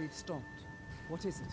We've stopped. What is it?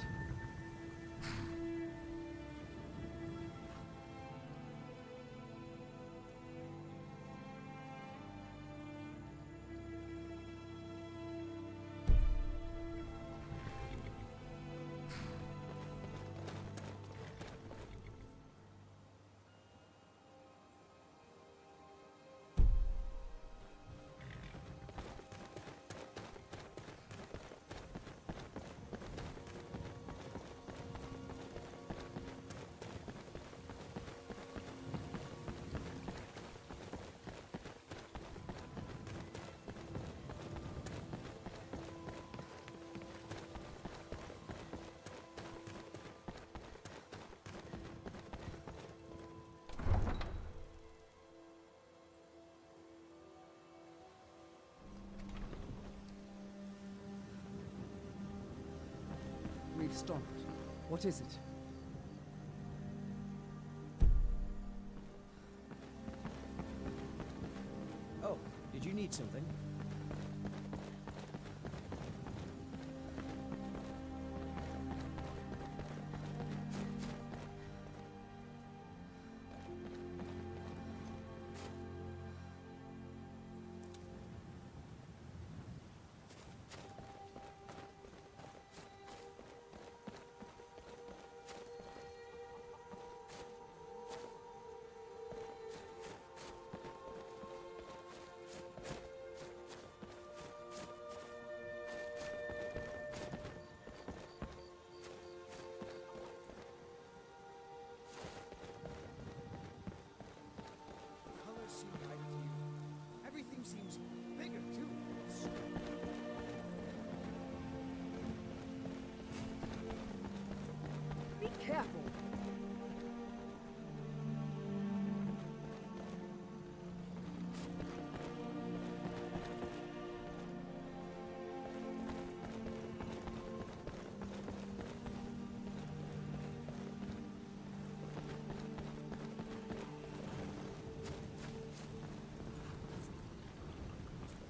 We've stopped. What is it? Oh, did you need something? Everything seems bigger, too. Be careful!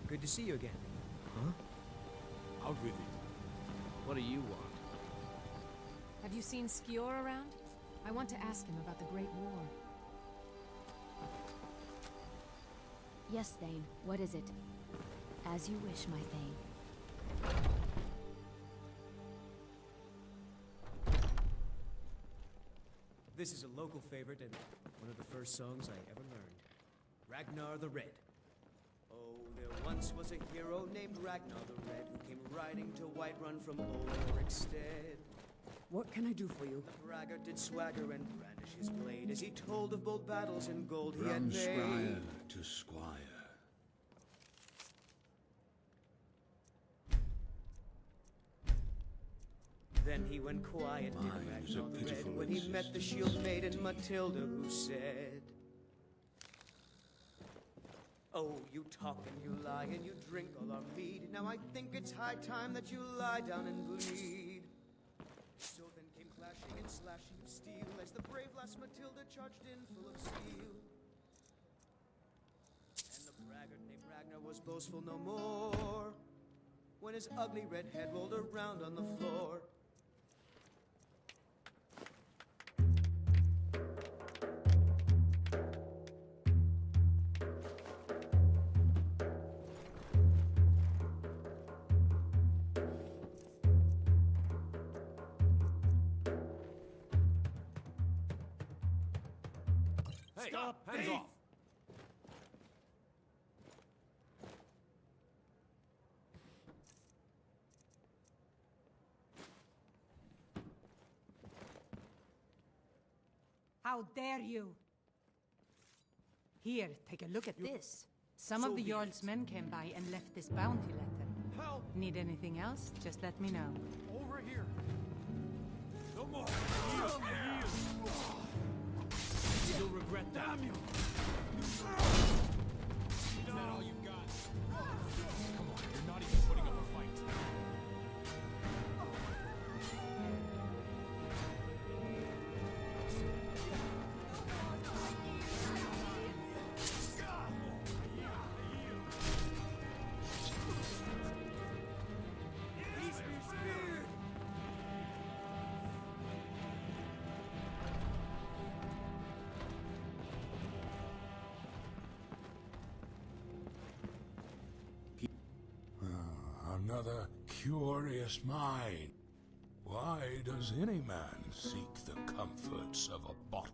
Good to see you again. Huh? Out with it. What do you want? Have you seen Skior around? I want to ask him about the Great War. Yes, Thane. What is it? As you wish, my Thane. This is a local favorite and one of the first songs I ever learned. Ragnar the Red. Oh, there once was a hero named Ragnar the Red who came riding to Whiterun from old Orikstead. What can I do for you? The braggart did swagger and brandish his blade as he told of bold battles and gold he had From made. squire to squire. Then he went quiet, did Mine is a Ragnar the Red, pitiful when he met the shield maiden Matilda, who said, "Oh, you talk and you lie and you drink all our mead. Now I think it's high time that you lie down and bleed." So then came clashing and slashing of steel as the brave lass Matilda charged in full of steel. And the braggart named Ragnar was boastful no more when his ugly red head rolled around on the floor. Hey, Stop! hands Thief! off! How dare you? Here, take a look at this. Some of the Jarl's men came by and left this bounty letter. Help! Need anything else? Just let me know. Over here! No more! Yield! Yield! You'll regret that. Damn you! Is that all you got? Come on, you're not even putting up a fight. Peace be still! another curious mind. Why does any man seek the comforts of a bottle?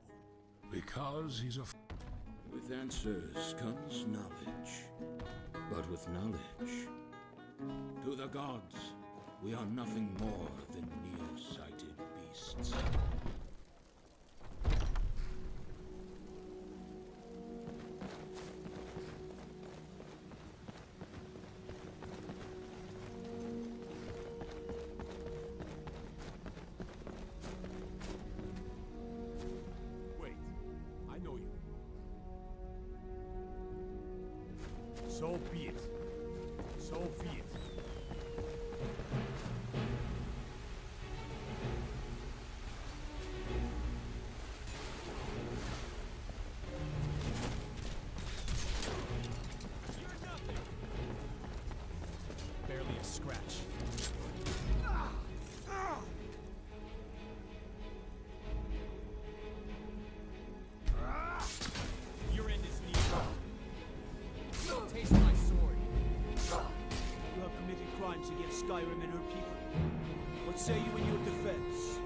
Because he's a With answers comes knowledge. But with knowledge, to the gods, we are nothing more than nearsighted beasts. Wait, I know you. So be it. So be it. You're nothing. Barely a scratch. Your end is near. Taste my sword. You have committed crimes against Skyrim and her people. What say you in your defense?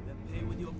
Then pay with your...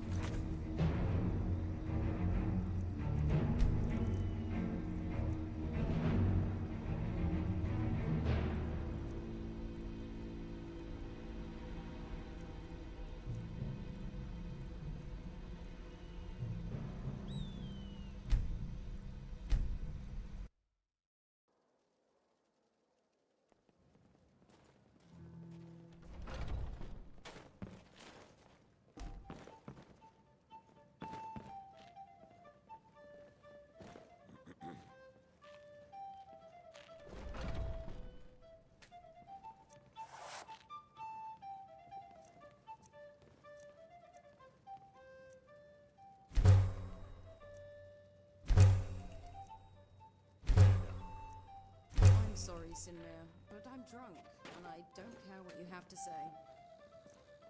I'm sorry, Sinmir, but I'm drunk, and I don't care what you have to say.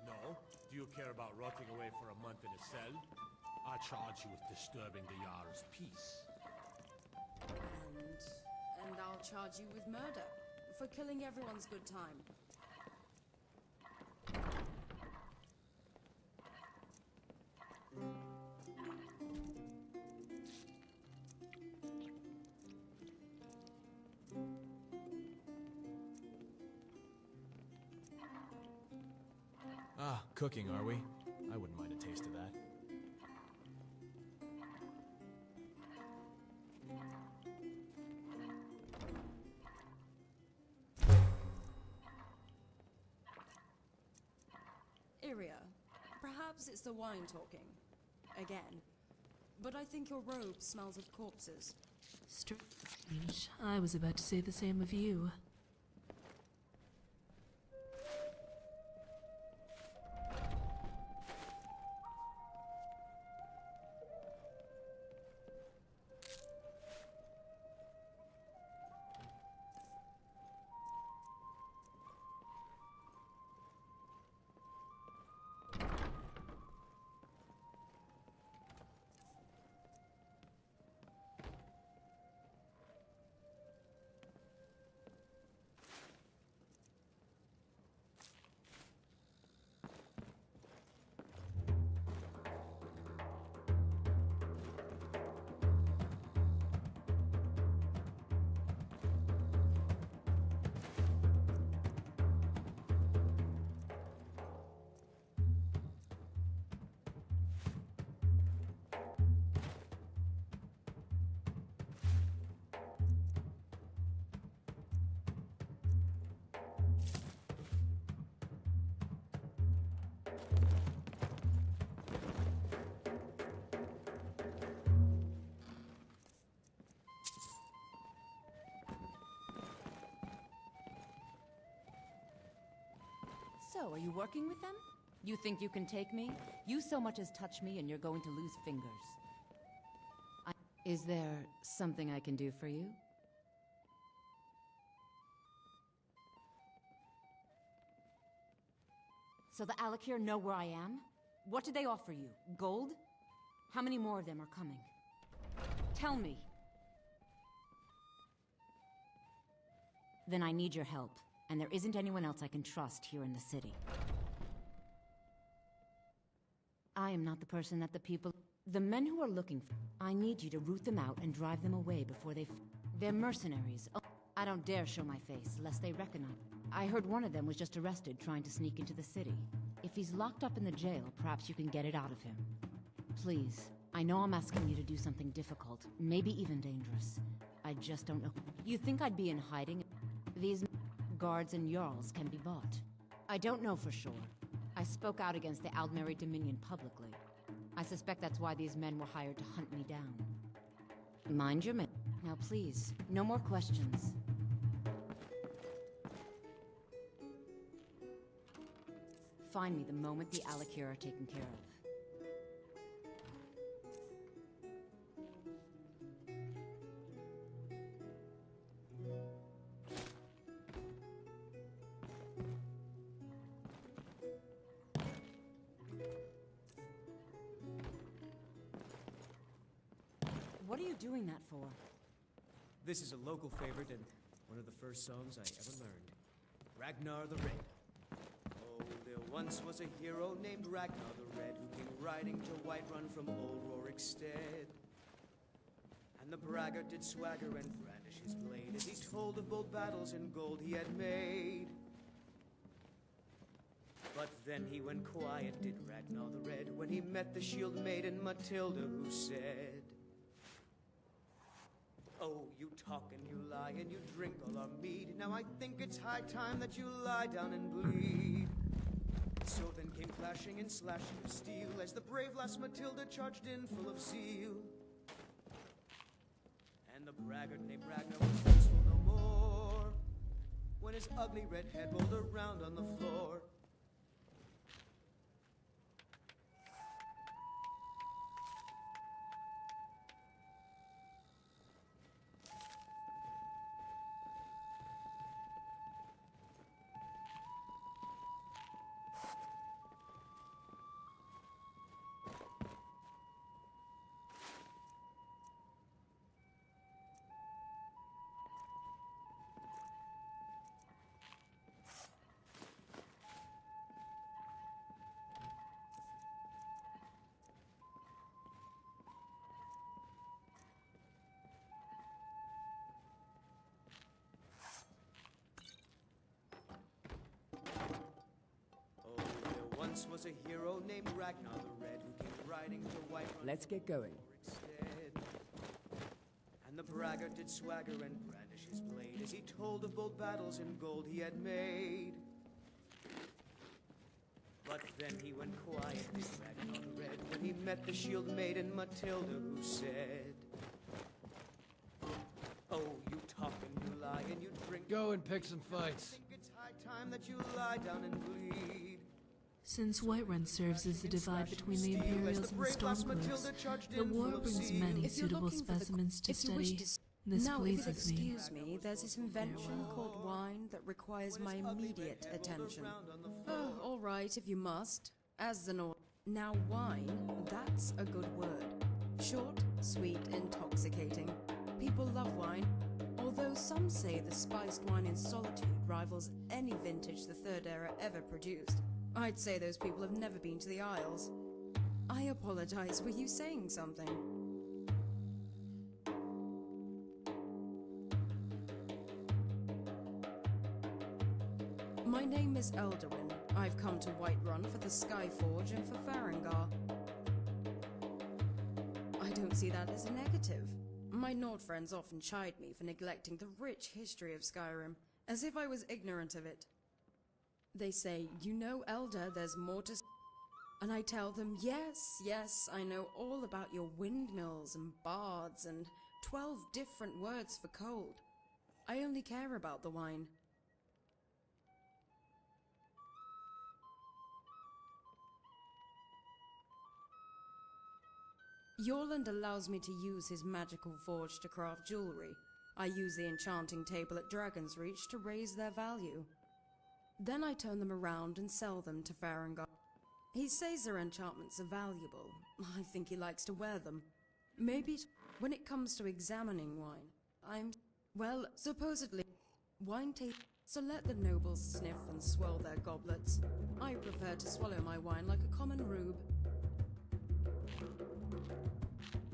No? Do you care about rotting away for a month in a cell? I charge you with disturbing the Jarl's peace. And I'll charge you with murder, for killing everyone's good time. Ah, cooking, are we? I wouldn't mind a taste of that. Iria, perhaps it's the wine talking. Again. But I think your robe smells of corpses. Strange. I was about to say the same of you. So, are you working with them? You think you can take me? You so much as touch me and you're going to lose fingers. Is there something I can do for you? So the Alakir know where I am? What did they offer you? Gold? How many more of them are coming? Tell me. Then I need your help, and there isn't anyone else I can trust here in the city. I am not the person that the people... The men who are looking for... I need you to root them out and drive them away before they... They're mercenaries. Oh, I don't dare show my face, lest they recognize... I heard one of them was just arrested trying to sneak into the city. If he's locked up in the jail, perhaps you can get it out of him. Please. I know I'm asking you to do something difficult, maybe even dangerous. I just don't know. You think I'd be in hiding? These guards and Jarls can be bought. I don't know for sure. I spoke out against the Aldmeri Dominion publicly. I suspect that's why these men were hired to hunt me down. Mind your Now please, no more questions. Find me the moment the Alikir are taken care of. What are you doing that for? This is a local favorite and one of the first songs I ever learned. Ragnar the Red. Oh, there once was a hero named Ragnar the Red who came riding to Whiterun from old Rorikstead. And the braggart did swagger and brandish his blade as he told of bold battles and gold he had made. But then he went quiet, did Ragnar the Red, when he met the shield maiden Matilda, who said, "Oh, you talk and you lie and you drink all our mead. Now I think it's high time that you lie down and bleed." So then came clashing and slashing of steel as the brave lass Matilda charged in full of zeal. And the braggart named Ragnar was peaceful no more when his ugly red head rolled around on the floor. Once was a hero named Ragnar the Red who came riding to Whiterun. Let's get going. And the braggart did swagger and brandish his blade as he told of bold battles and gold he had made. But then he went quiet, did Ragnar the Red, when he met the shield maiden Matilda, who said, "Oh, you talk and you lie and you drink. Go and pick some fights. I think it's high time that you lie down and bleed." Since Whiterun serves as the divide between the Imperials and the Stormcloaks, the war brings many suitable specimens to study. This now, if you'll pleases me. excuse me, there's this invention called wine that requires my immediate attention. Oh, all right, if you must. As the Nord. Now, wine, that's a good word. Short, sweet, intoxicating. People love wine, although some say the spiced wine in Solitude rivals any vintage the Third Era ever produced. I'd say those people have never been to the Isles. I apologize, were you saying something? My name is Elderwin. I've come to Whiterun for the Skyforge and for Farengar. I don't see that as a negative. My Nord friends often chide me for neglecting the rich history of Skyrim, as if I was ignorant of it. They say, "You know, Elder, there's more to s-" And I tell them, yes, I know all about your windmills and bards and 12 different words for cold. I only care about the wine. Yorland allows me to use his magical forge to craft jewelry. I use the enchanting table at Dragon's Reach to raise their value. Then I turn them around and sell them to Farengar. He says their enchantments are valuable. I think he likes to wear them. Maybe when it comes to examining wine, well, supposedly, Wine taste. So let the nobles sniff and swirl their goblets. I prefer to swallow my wine like a common rube.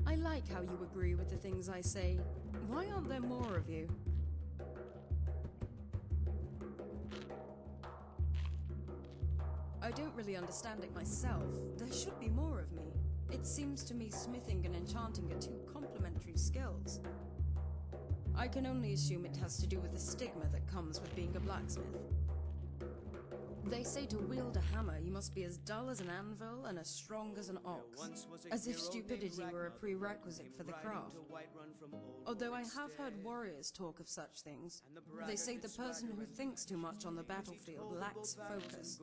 I like how you agree with the things I say. Why aren't there more of you? I don't really understand it myself. There should be more of me. It seems to me smithing and enchanting are two complementary skills. I can only assume it has to do with the stigma that comes with being a blacksmith. They say to wield a hammer, you must be as dull as an anvil and as strong as an ox, as if stupidity were a prerequisite for the craft. Although I have heard warriors talk of such things, they say the person who thinks too much on the battlefield lacks focus.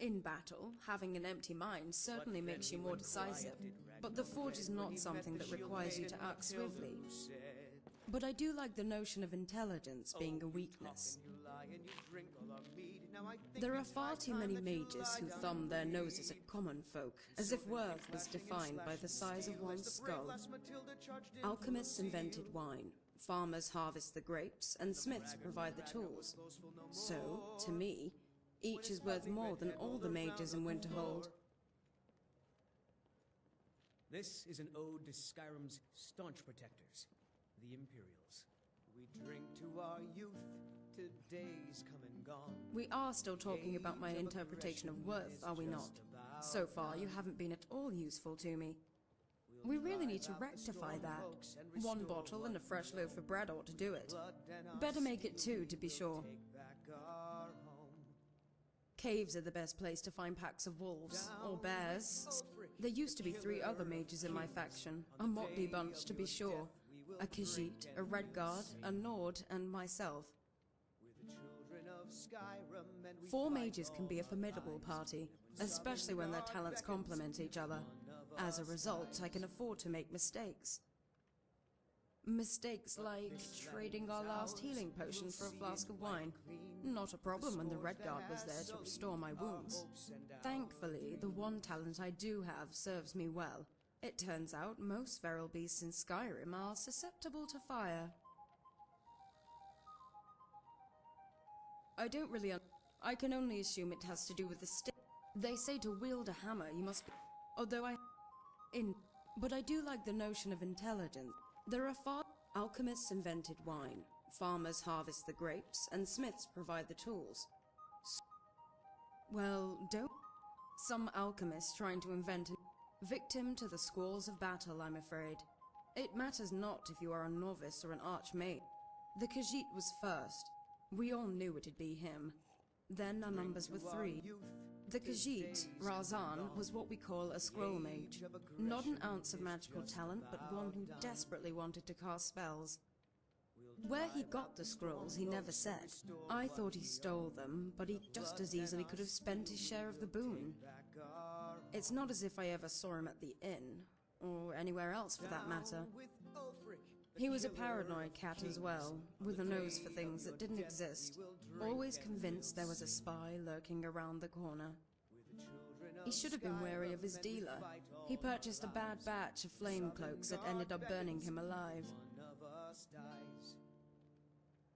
In battle, having an empty mind certainly makes you more decisive, but the forge is not something that requires you to act swiftly. But I do like the notion of intelligence being a weakness. There are far too many mages who thumb their noses at common folk, as if worth was defined by the size of one's skull. Alchemists invented wine, farmers harvest the grapes, and smiths provide the tools. So, to me, each is worth more than all the mages in Winterhold. This is an ode to Skyrim's staunch protectors, the Imperials. We drink to our youth, to days come and gone. We are still talking about my interpretation of worth, are we not? So far, you haven't been at all useful to me. We really need to rectify that. One bottle and a fresh loaf of bread ought to do it. Better make it two, to be sure. Caves are the best place to find packs of wolves, or bears. There used to be 3 other mages in my faction, a motley bunch to be sure. A Khajiit, a Redguard, a Nord, and myself. 4 mages can be a formidable party, especially when their talents complement each other. As a result, I can afford to make mistakes. Mistakes like trading our last healing potion for a flask of wine. Not a problem when the Redguard was there to restore my wounds. Thankfully, the one talent I do have serves me well. It turns out most feral beasts in Skyrim are susceptible to fire. I can only assume it has to do with the stick. They say to wield a hammer, you must be... But I do like the notion of intelligence. There are alchemists invented wine, farmers harvest the grapes, and smiths provide the tools. Well, don't... Some alchemists trying to invent a victim to the squalls of battle, I'm afraid. It matters not if you are a novice or an archmage. The Khajiit was first. We all knew it'd be him. Then our numbers were 3. The Khajiit, Razan, was what we call a scroll mage. Not an ounce of magical talent, but one who desperately wanted to cast spells. Where he got the scrolls, he never said. I thought he stole them, but he just as easily could have spent his share of the boon. It's not as if I ever saw him at the inn, or anywhere else for that matter. He was a paranoid cat as well, with a nose for things that didn't exist, always convinced there was a spy lurking around the corner. He should have been wary of his dealer. He purchased a bad batch of flame cloaks that ended up burning him alive.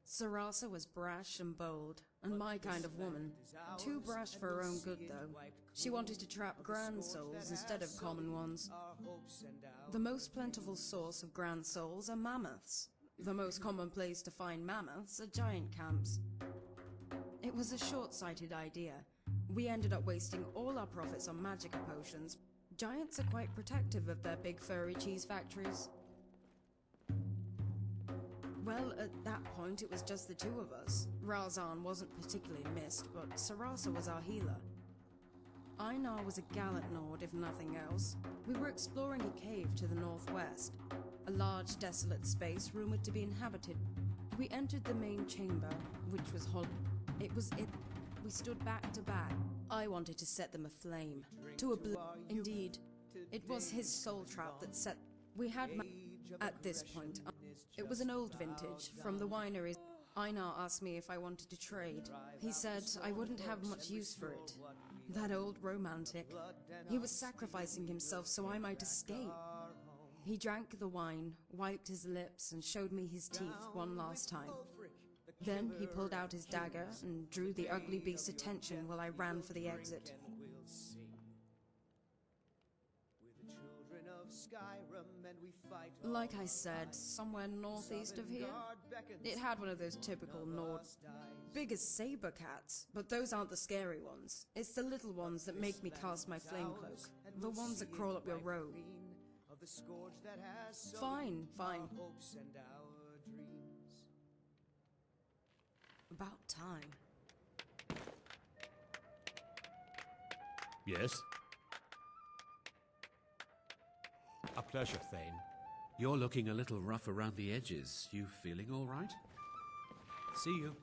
Sarasa was brash and bold, and my kind of woman. Too brash for her own good, though. She wanted to trap grand souls instead of common ones. The most plentiful source of grand souls are mammoths. The most common place to find mammoths are giant camps. It was a short-sighted idea. We ended up wasting all our profits on magic potions. Giants are quite protective of their big furry cheese factories. Well, at that point it was just the 2 of us. Razan wasn't particularly missed, but Sarasa was our healer. Einar was a gallant Nord, if nothing else. We were exploring a cave to the northwest, a large desolate space rumored to be inhabited. We entered the main chamber, which was hollow. We stood back to back. I wanted to set them aflame, to Indeed, it was his soul trap that set... We had at this point. It was an old vintage, from the wineries. Einar asked me if I wanted to trade. He said I wouldn't have much use for it. That old romantic. He was sacrificing himself so I might escape. He drank the wine, wiped his lips, and showed me his teeth one last time. Then he pulled out his dagger and drew the ugly beast's attention while I ran for the exit. And we'll sing. We're the children of Skyrim and we fight. Like I said, somewhere northeast of here. It had one of those typical Nord... big as saber cats, but those aren't the scary ones. It's the little ones that make me cast my flame cloak. The ones that crawl up your robe. Of the scourge that has Fine, fine. our hopes and our dreams. About time. Yes? A pleasure, Thane. You're looking a little rough around the edges. You feeling all right? See you.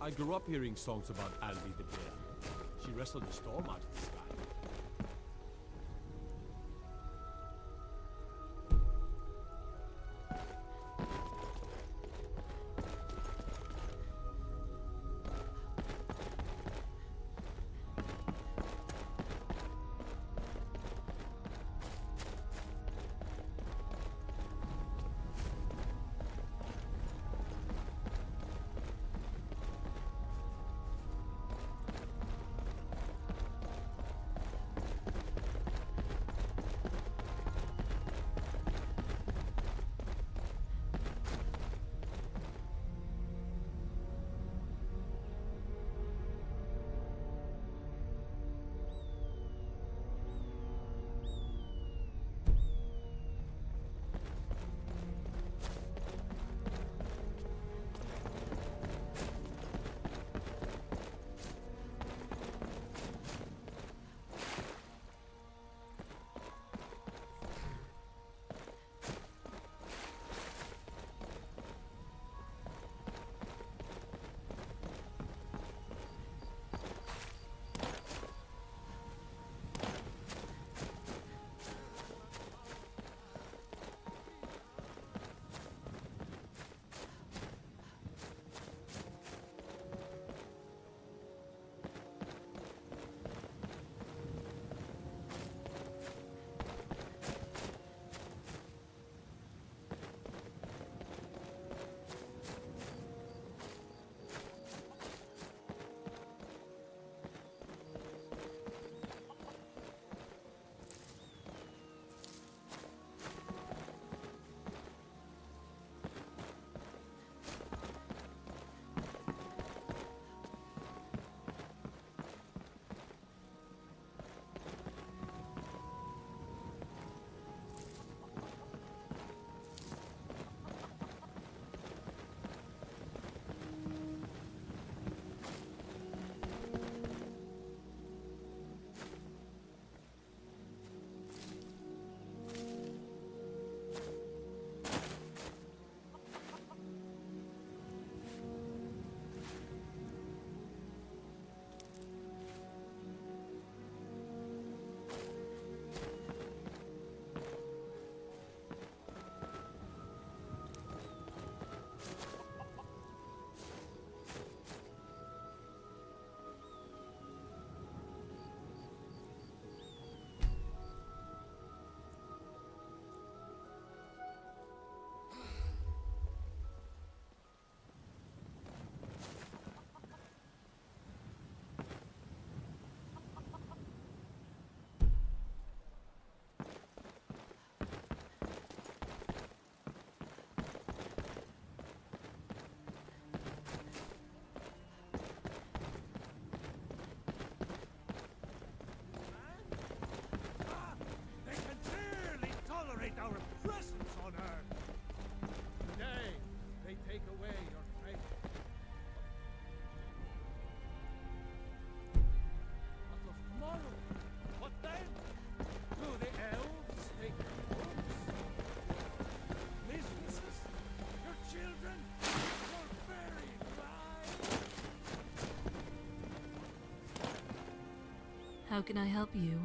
I grew up hearing songs about Alvi the Bear. She wrestled the storm out of the sky. How can I help you?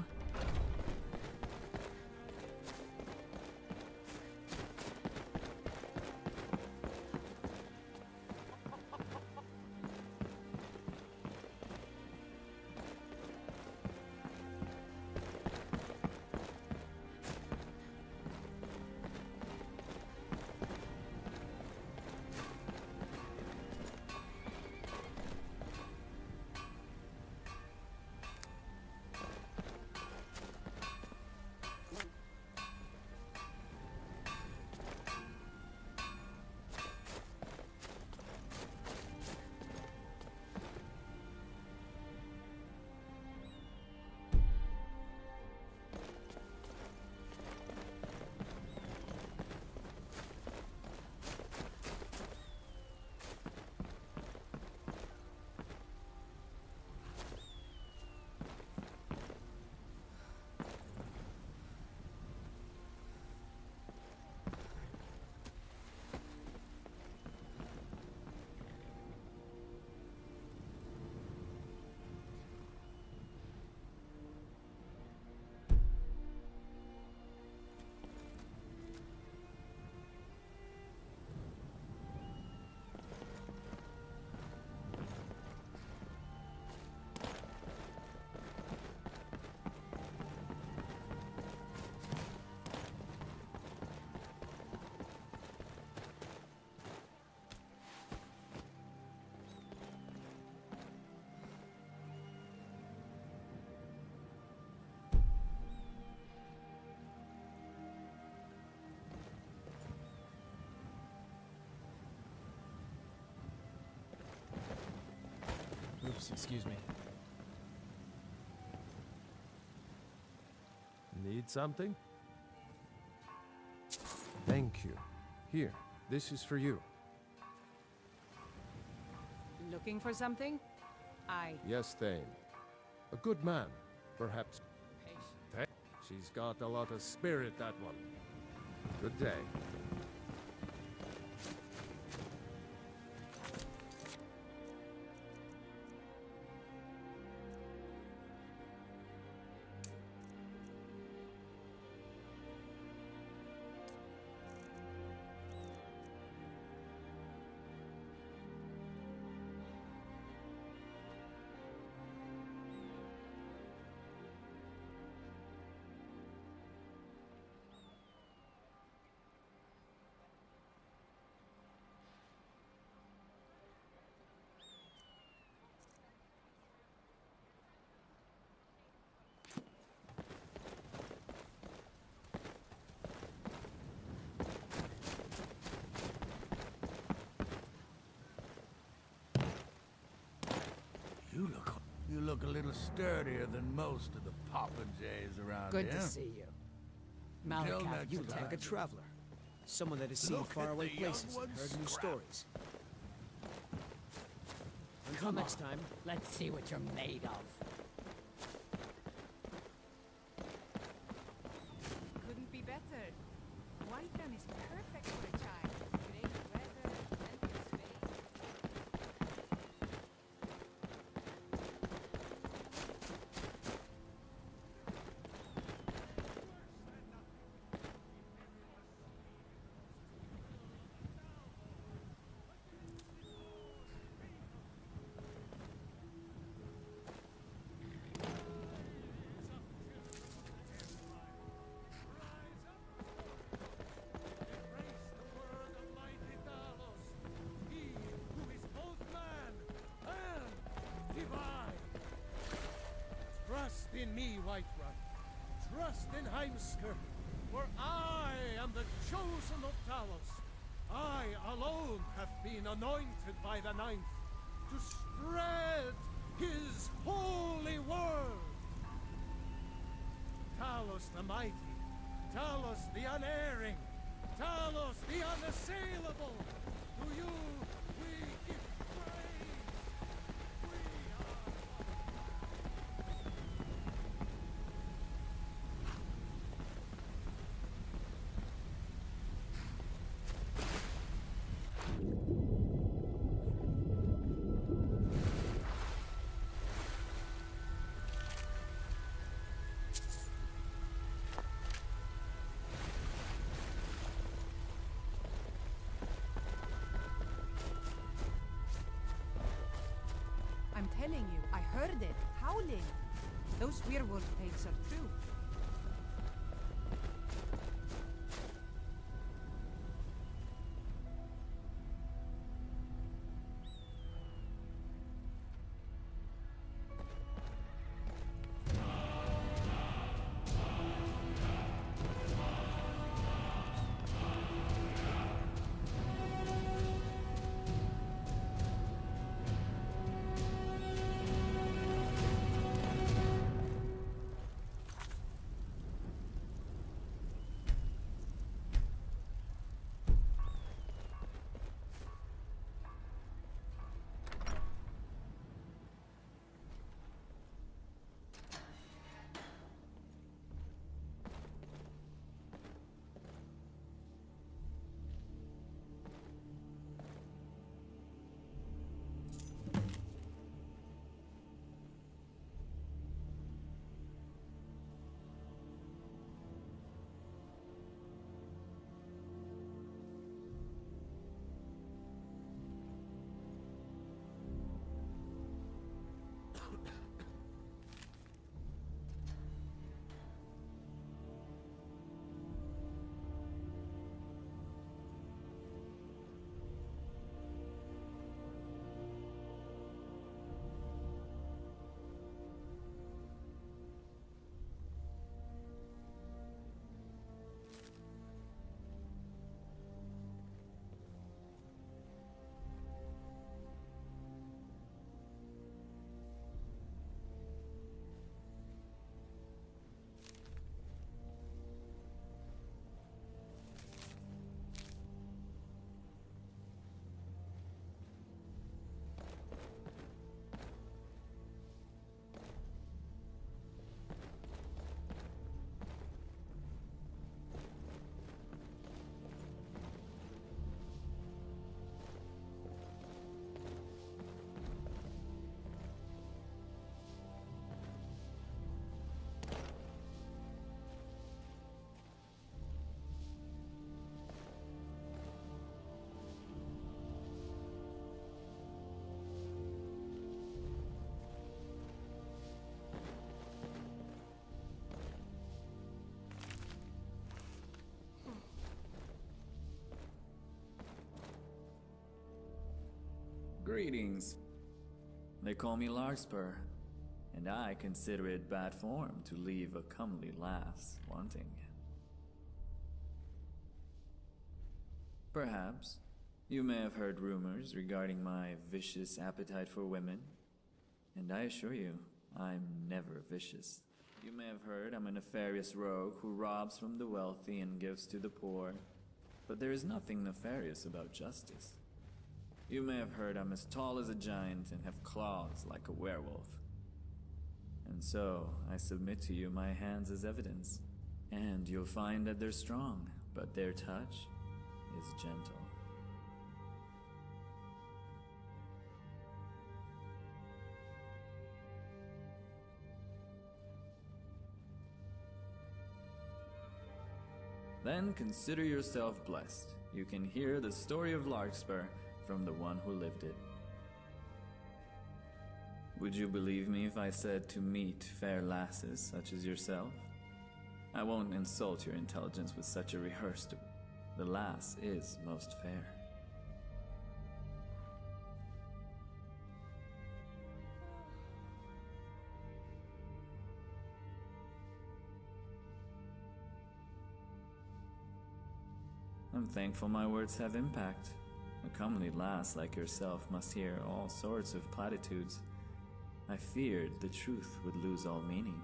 Oops, excuse me. Need something? Thank you. Here, this is for you. Looking for something? Yes, Thane. A good man, perhaps. Patient. She's got a lot of spirit, that one. Good day. You look a little sturdier than most of the popinjays around Good here. to see you. Until Malakath, next you time. take Like a traveler. Someone that has seen Look at faraway the young places and ones heard new scrap. stories. Until next time, let's see what you're made of. Couldn't be better. Whiterun is perfect for a child. Great weather, plenty of space. Trust in me, Whiterun. Trust in Heimskr, for I am the chosen of Talos. I alone have been anointed by the Ninth to spread his holy word. Talos the mighty, Talos the unerring, Talos the unassailable. To you we give praise. We are heard it, howling. Those werewolf tales are true. Greetings. They call me Larkspur, and I consider it bad form to leave a comely lass wanting. Perhaps you may have heard rumors regarding my vicious appetite for women, and I assure you, I'm never vicious. You may have heard I'm a nefarious rogue who robs from the wealthy and gives to the poor, but there is nothing nefarious about justice. You may have heard I'm as tall as a giant and have claws like a werewolf. And so, I submit to you my hands as evidence. And you'll find that they're strong, but their touch is gentle. Then consider yourself blessed. You can hear the story of Larkspur from the one who lived it. Would you believe me if I said to meet fair lasses such as yourself? I won't insult your intelligence with such a rehearsed... The lass is most fair. I'm thankful my words have impact. A comely lass like yourself must hear all sorts of platitudes. I feared the truth would lose all meaning.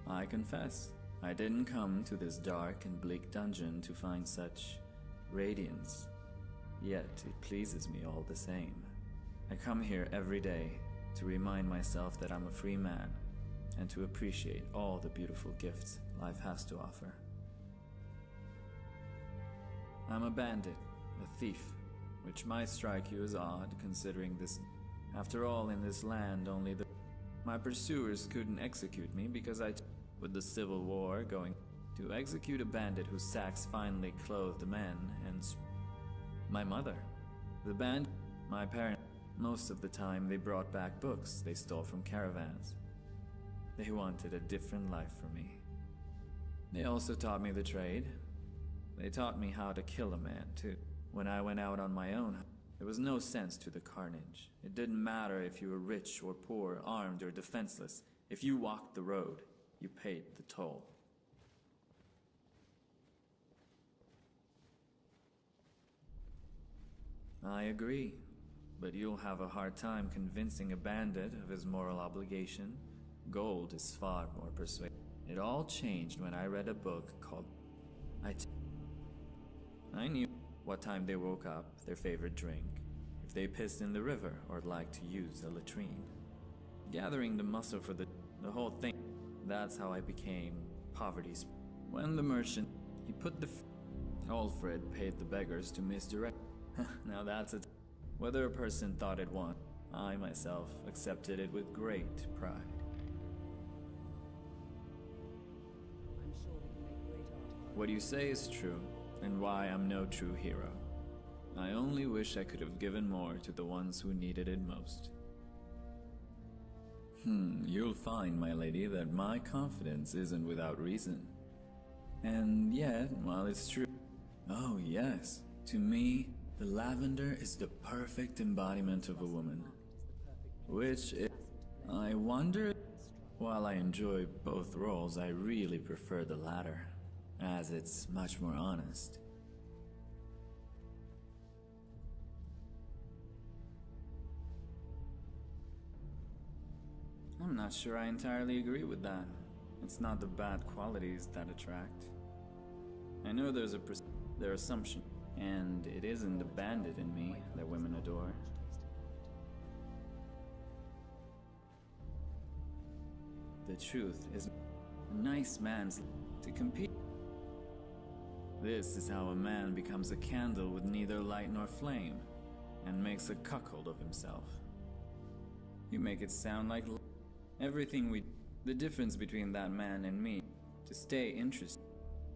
I confess, I didn't come to this dark and bleak dungeon to find such radiance. Yet it pleases me all the same. I come here every day to remind myself that I'm a free man and to appreciate all the beautiful gifts life has to offer. I'm a bandit, a thief, which might strike you as odd considering this. After all, in this land, only my pursuers couldn't execute me because with the Civil War going to execute a bandit who sacks finely clothed men and my mother, the band, my parents. Most of the time, they brought back books they stole from caravans. They wanted a different life for me. They also taught me the trade. They taught me how to kill a man, too. When I went out on my own, there was no sense to the carnage. It didn't matter if you were rich or poor, armed or defenseless. If you walked the road, you paid the toll. I agree, but you'll have a hard time convincing a bandit of his moral obligation. Gold is far more persuasive. It all changed when I read a book called... I knew what time they woke up, their favorite drink, if they pissed in the river or liked to use a latrine. Gathering the muscle for the whole thing, that's how I became poverty's... When the merchant, he put the... Alfred paid the beggars to misdirect. Now that's it. Whether a person thought it won, I myself accepted it with great pride. I'm sure we can make great art. What you say is true, and why I'm no true hero. I only wish I could have given more to the ones who needed it most. You'll find, my lady, that my confidence isn't without reason. And yet, while it's true... Oh yes, to me, the lavender is the perfect embodiment of a woman. Which is... I wonder... While I enjoy both roles, I really prefer the latter, as it's much more honest. I'm not sure I entirely agree with that. It's not the bad qualities that attract. I know there's their assumption, and it isn't the bandit in me that women adore. The truth is, a nice man's to compete. This is how a man becomes a candle with neither light nor flame, and makes a cuckold of himself. You make it sound like everything we... The difference between that man and me, to stay interested,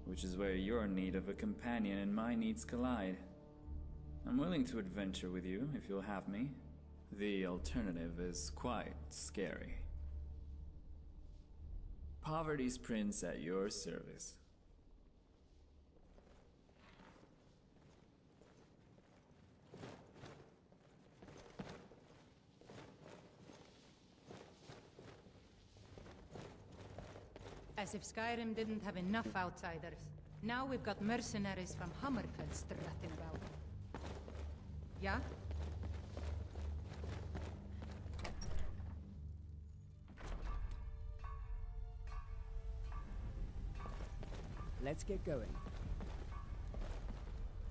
which is where your need of a companion and my needs collide. I'm willing to adventure with you if you'll have me. The alternative is quite scary. Poverty's Prince at your service. As if Skyrim didn't have enough outsiders. Now we've got mercenaries from Hammerfell strutting about. Yeah? Let's get going.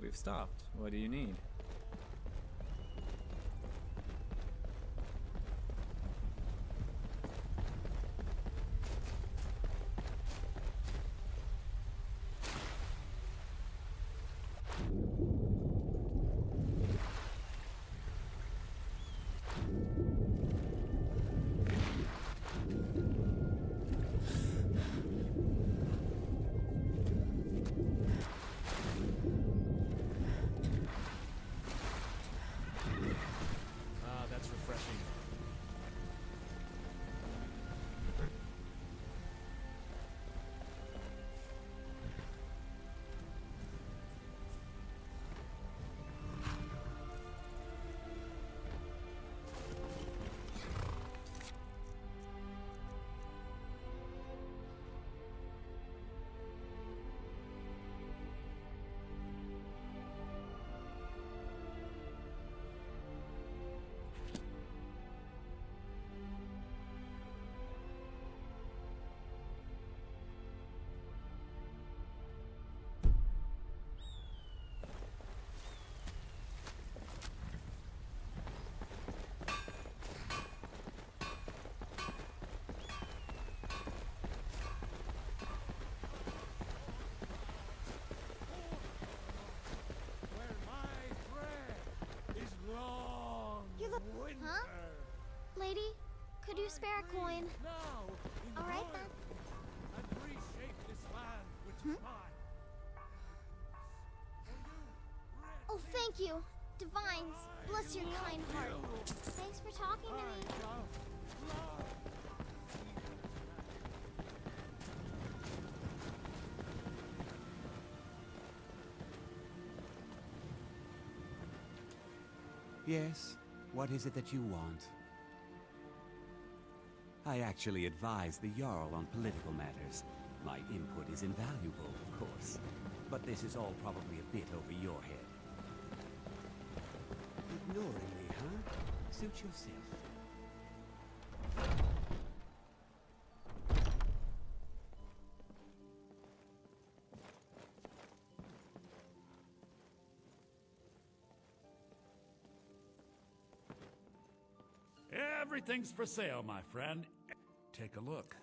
We've stopped. What do you need? That's refreshing. Huh? Lady, could you spare a coin? All right then. And reshape this land, which is mine. Oh, thank you. Divines, bless your kind heart. Thanks for talking to me. Yes? What is it that you want? I actually advise the Jarl on political matters. My input is invaluable, of course. But this is all probably a bit over your head. Ignoring me, huh? Suit yourself. Everything's for sale, my friend. Take a look.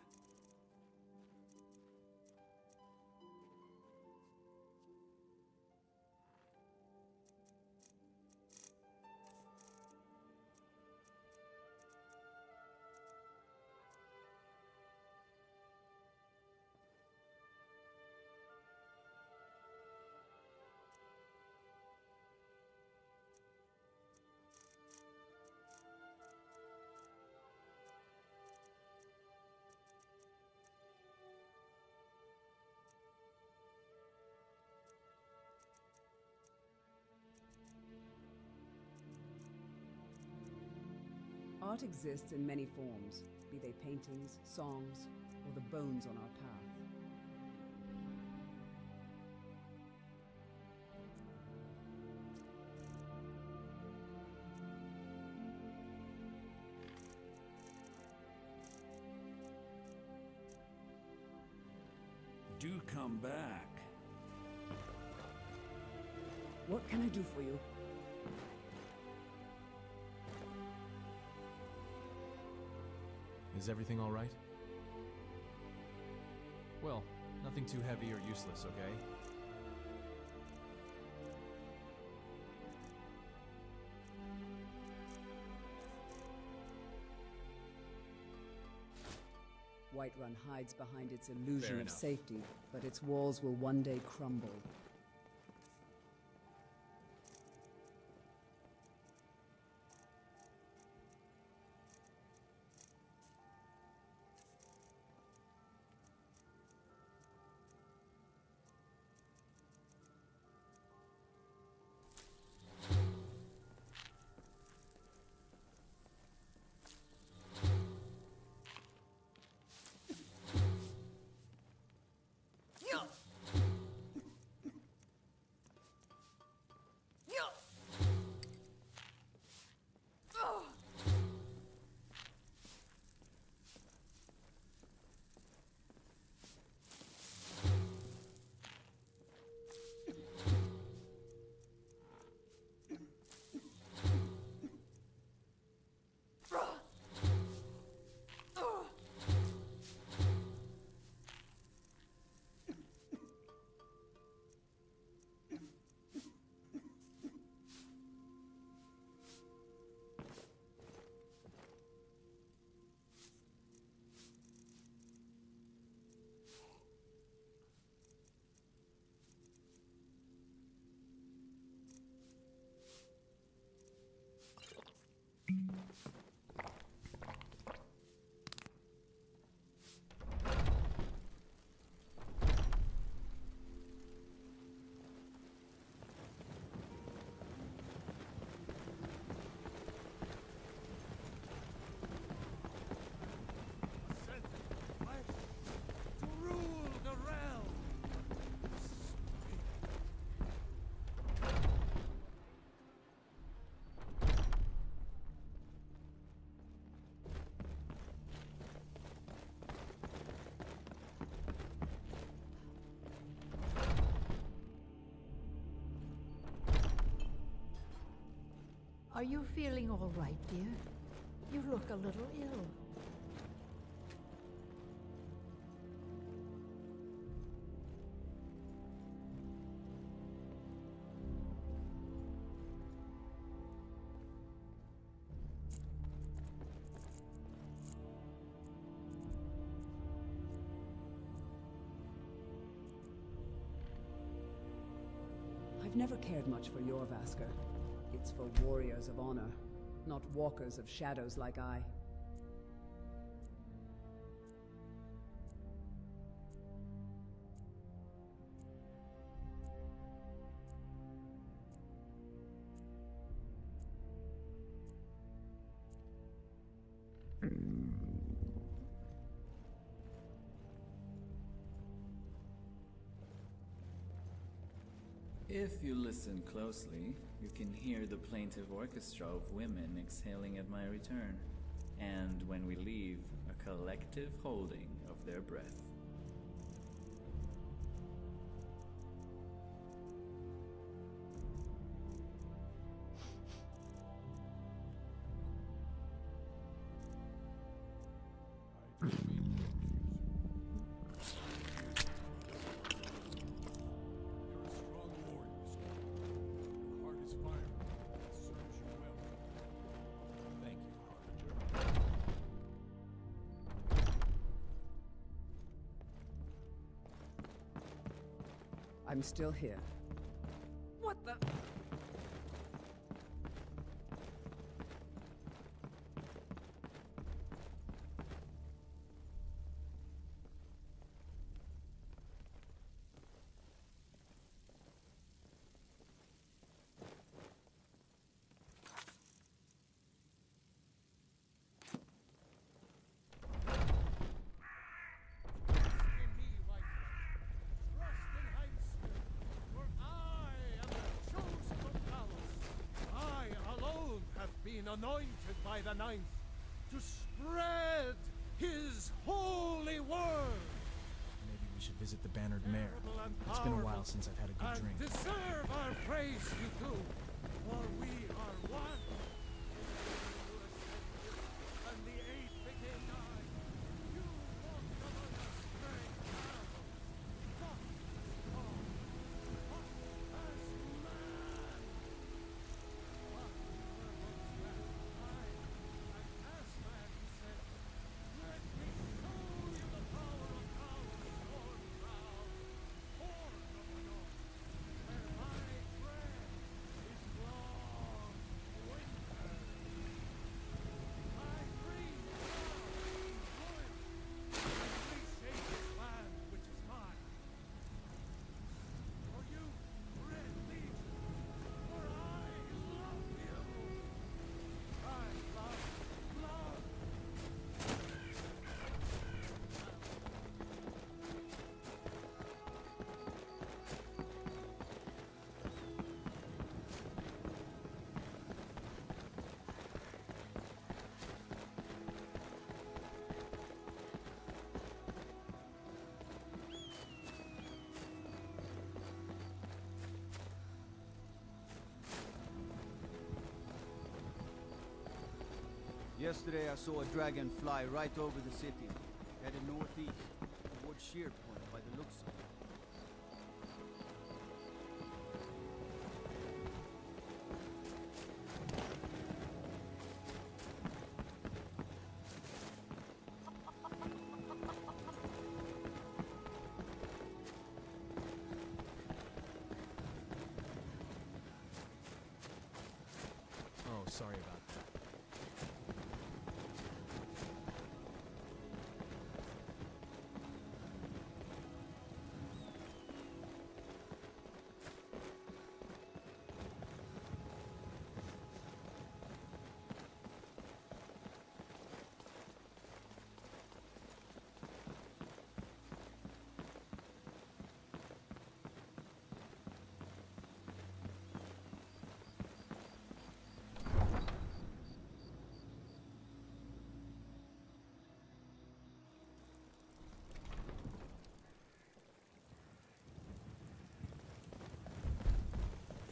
Art exists in many forms, be they paintings, songs, or the bones on our path. Do come back. What can I do for you? Is everything all right? Well, nothing too heavy or useless, okay? Whiterun hides behind its illusion Fair of enough. safety, but its walls will one day crumble. To rule the realm. Are you feeling all right, dear? You look a little ill. I've never cared much for Jorvaskr. It It's for warriors of honor, not walkers of shadows like I. If you listen closely, you can hear the plaintive orchestra of women exhaling at my return, and when we leave, a collective holding of their breath. I'm still here. What the? Anointed by the Ninth to spread his holy word. Maybe we should visit the bannered mare. It's been a while since I've had a good drink. Deserve our praise, you do, for we are one. And the eighth became nine. You walked among us, great power. Not as God, but as man. But you were once man. As man, he said, let me show you the power of Power Storm Cloud, born of the North, where my breath is long winter. I breathe now in ruin, and reshape this land which is mine. For you, Red Legion, for I love you. I love blood. Yesterday I saw a dragon fly right over the city, headed northeast, towards Sheerpoint by the looks of it. Oh, sorry about that.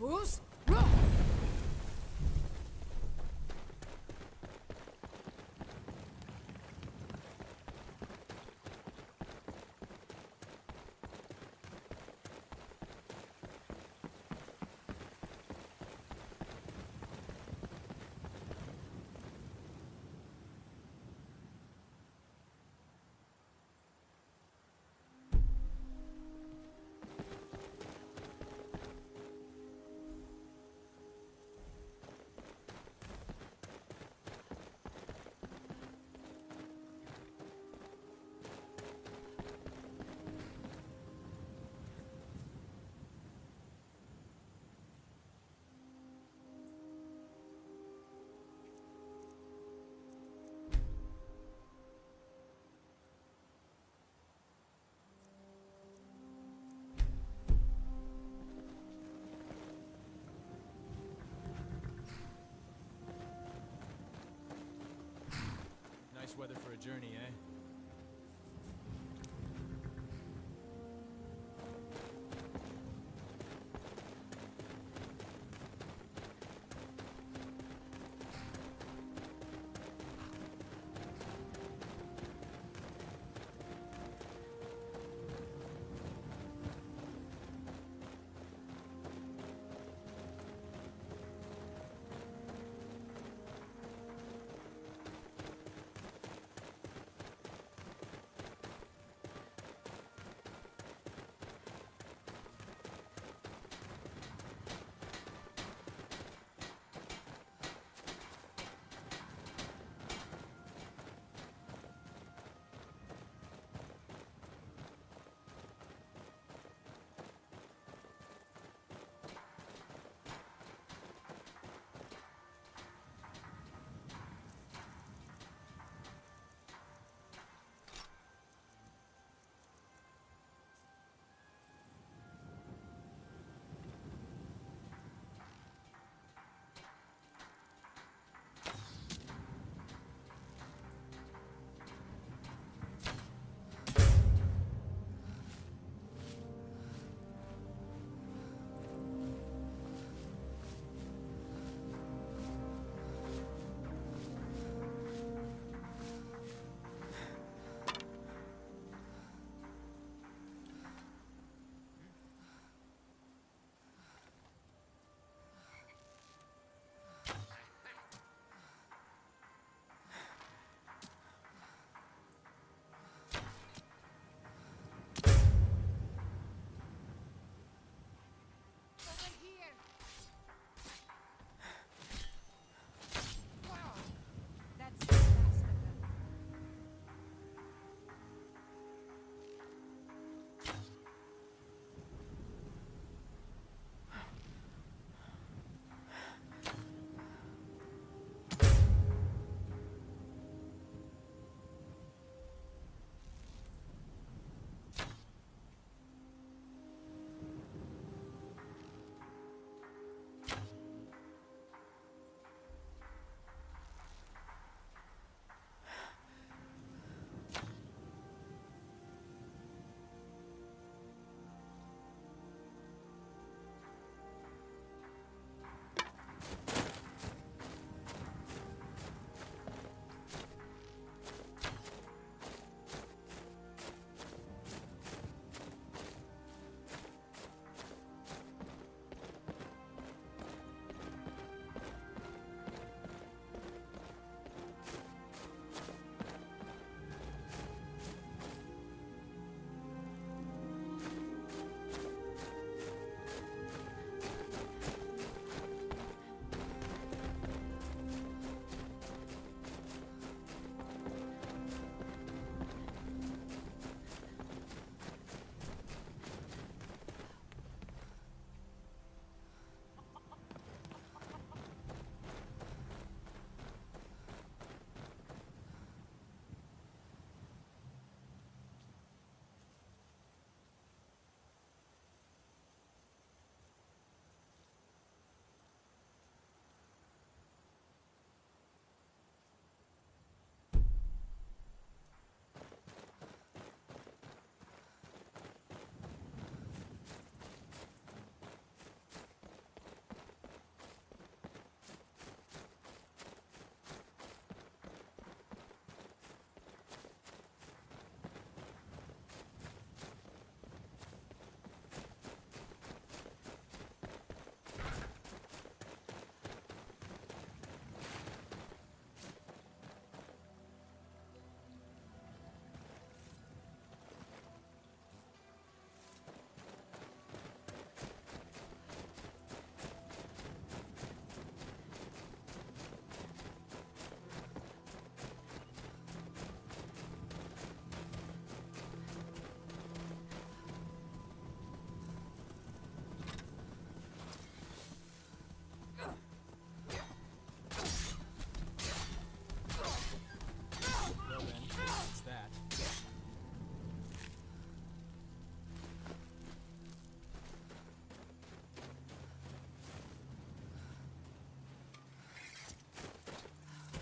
Who's wrong? journey, eh?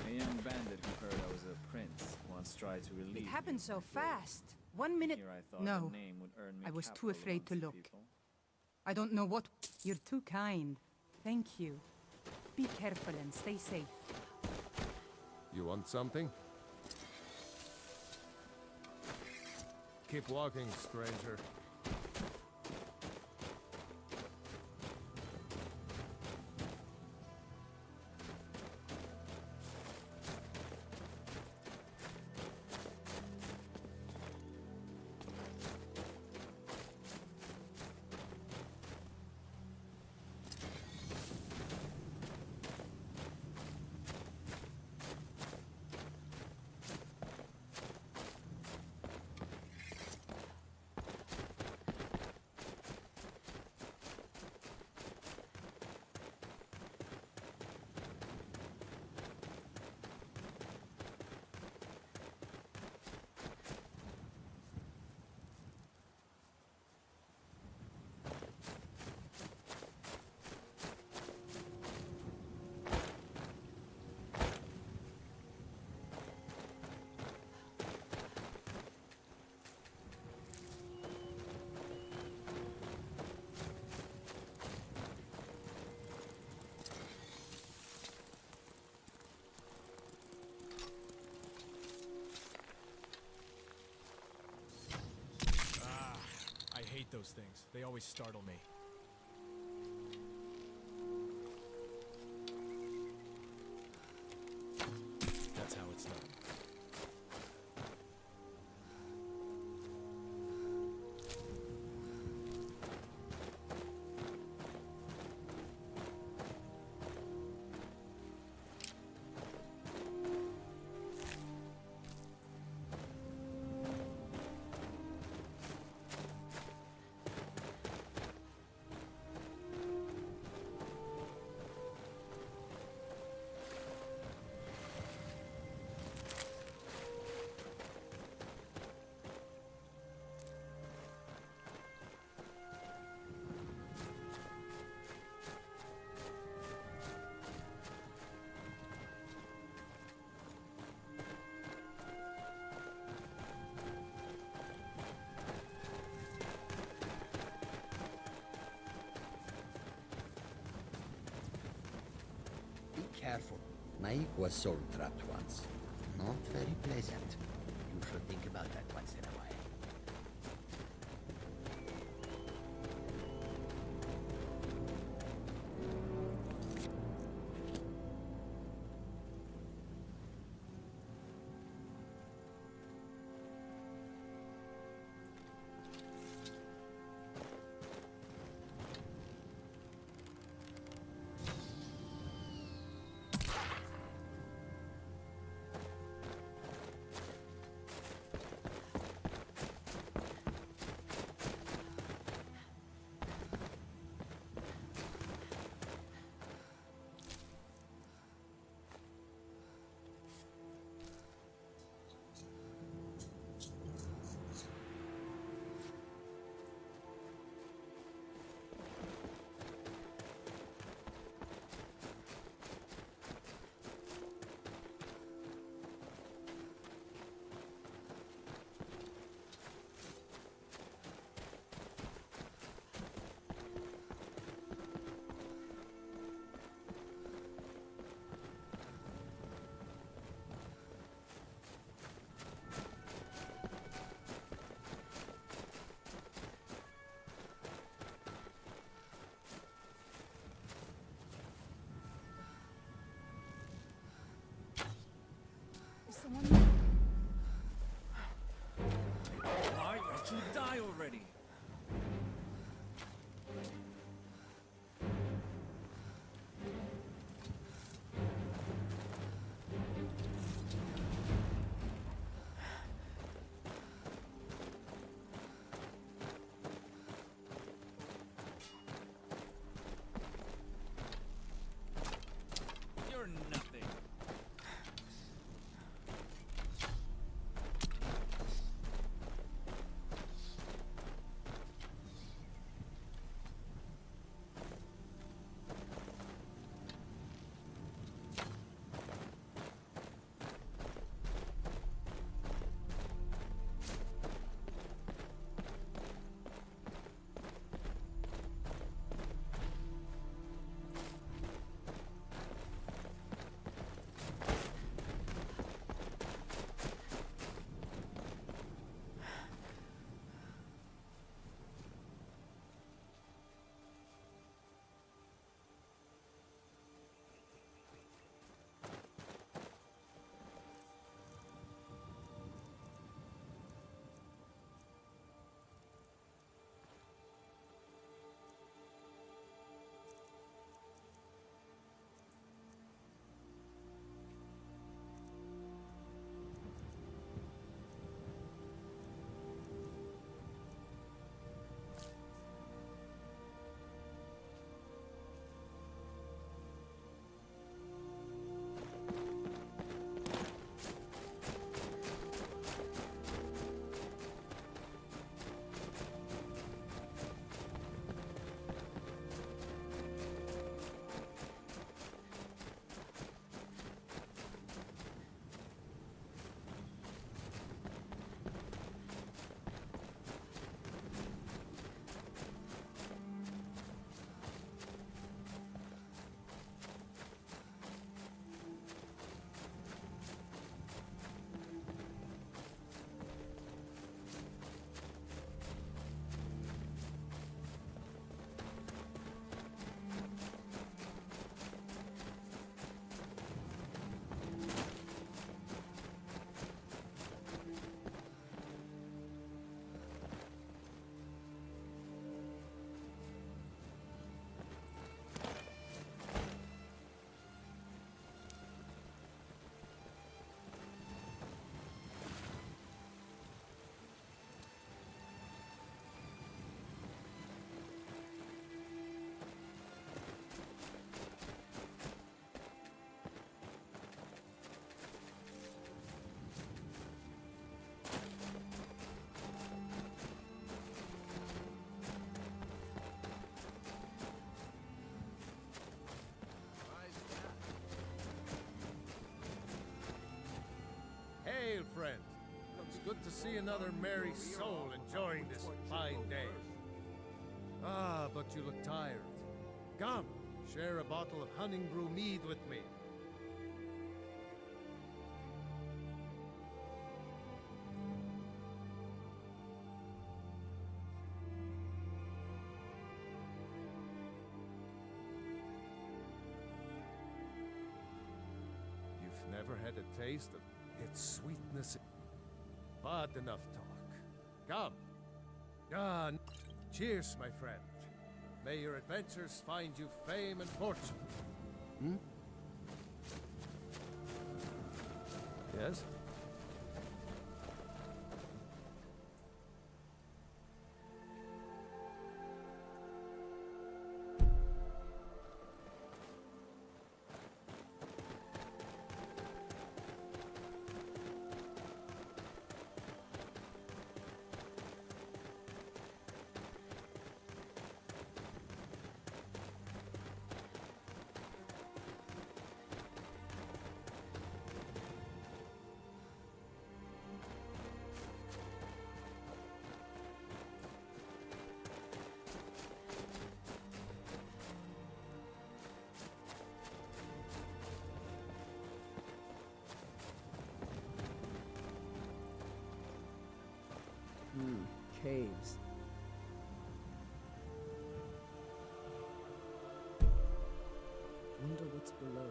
A young bandit who heard I was a prince gods try to relieve It happened me so of my guilt. fast. 1 minute. Here I thought No. the name would earn me I was too capital afraid to amongst the look. people. I don't know what. You're too kind. Thank you. Be careful and stay safe. You want something? Keep walking, stranger. I hate those things. They always startle me. That's how it's done. Be careful. Naik was soul trapped once. Not very pleasant. You should think about that once in a while. good to see another merry soul enjoying this fine day. Ah, but you look tired. Come, share a bottle of honey brew mead with me. You've never had a taste of its sweetness, but enough talk. Come. Cheers, my friend. May your adventures find you fame and fortune. Hmm? Yes? Caves. Wonder what's below.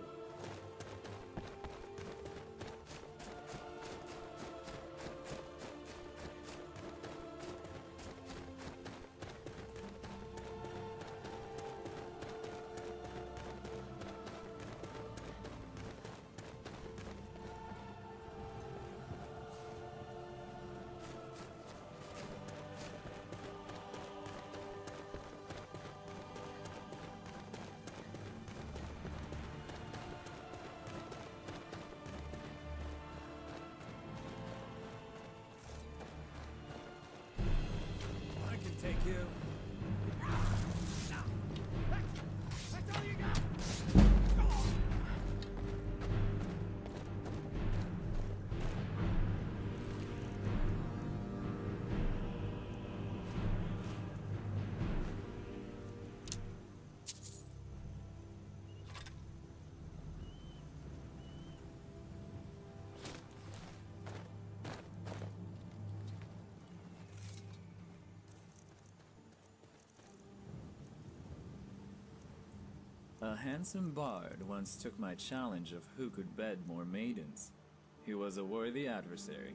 Take you. That's all you got. A handsome bard once took my challenge of who could bed more maidens. He was a worthy adversary,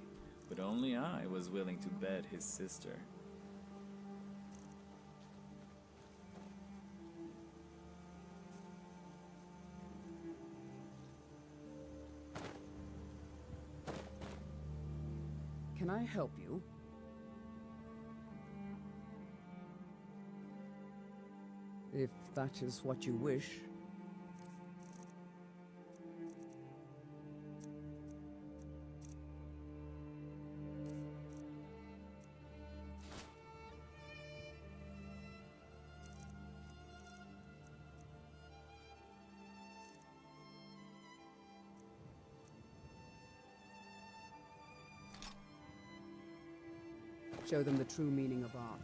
but only I was willing to bed his sister. Can I help you? If that is what you wish. Show them the true meaning of art.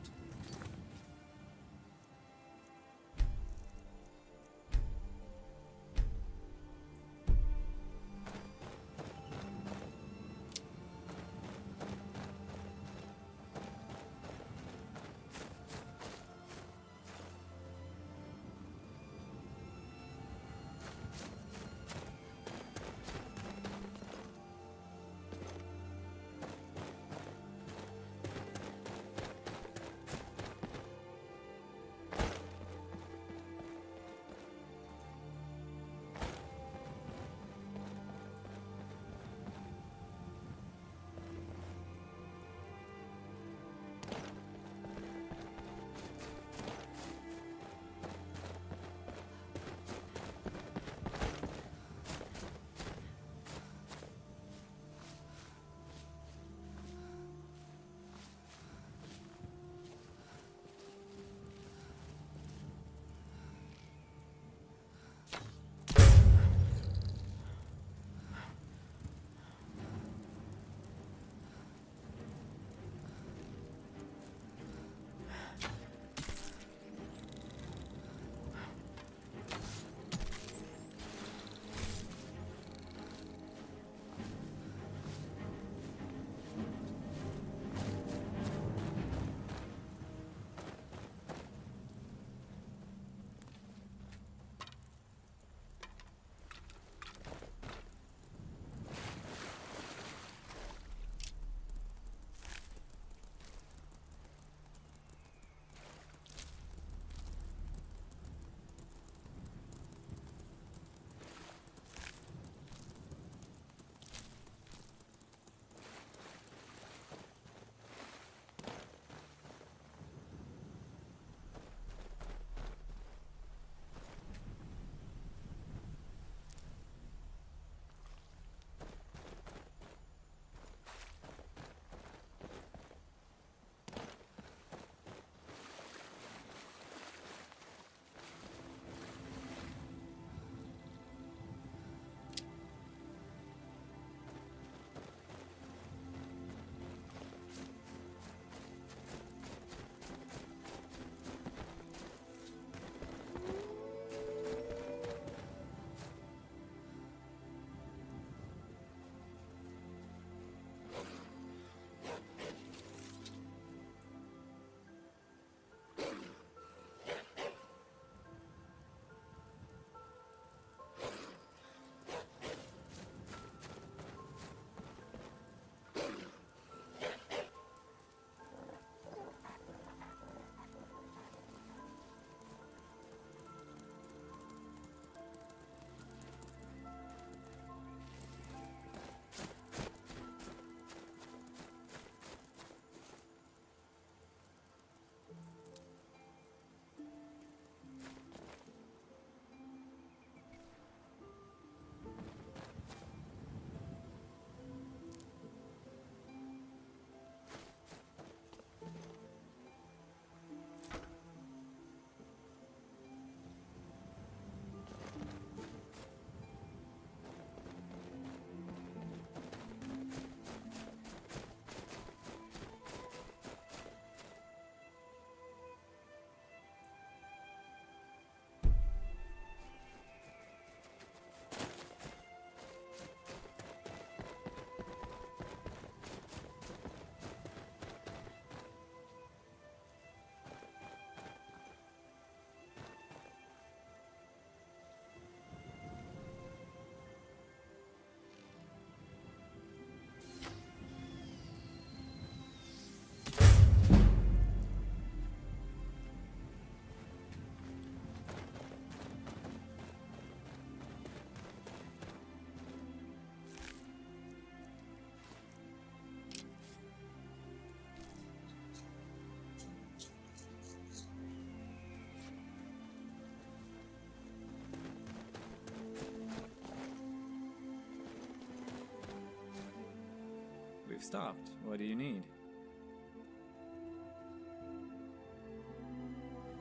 You've stopped. What do you need?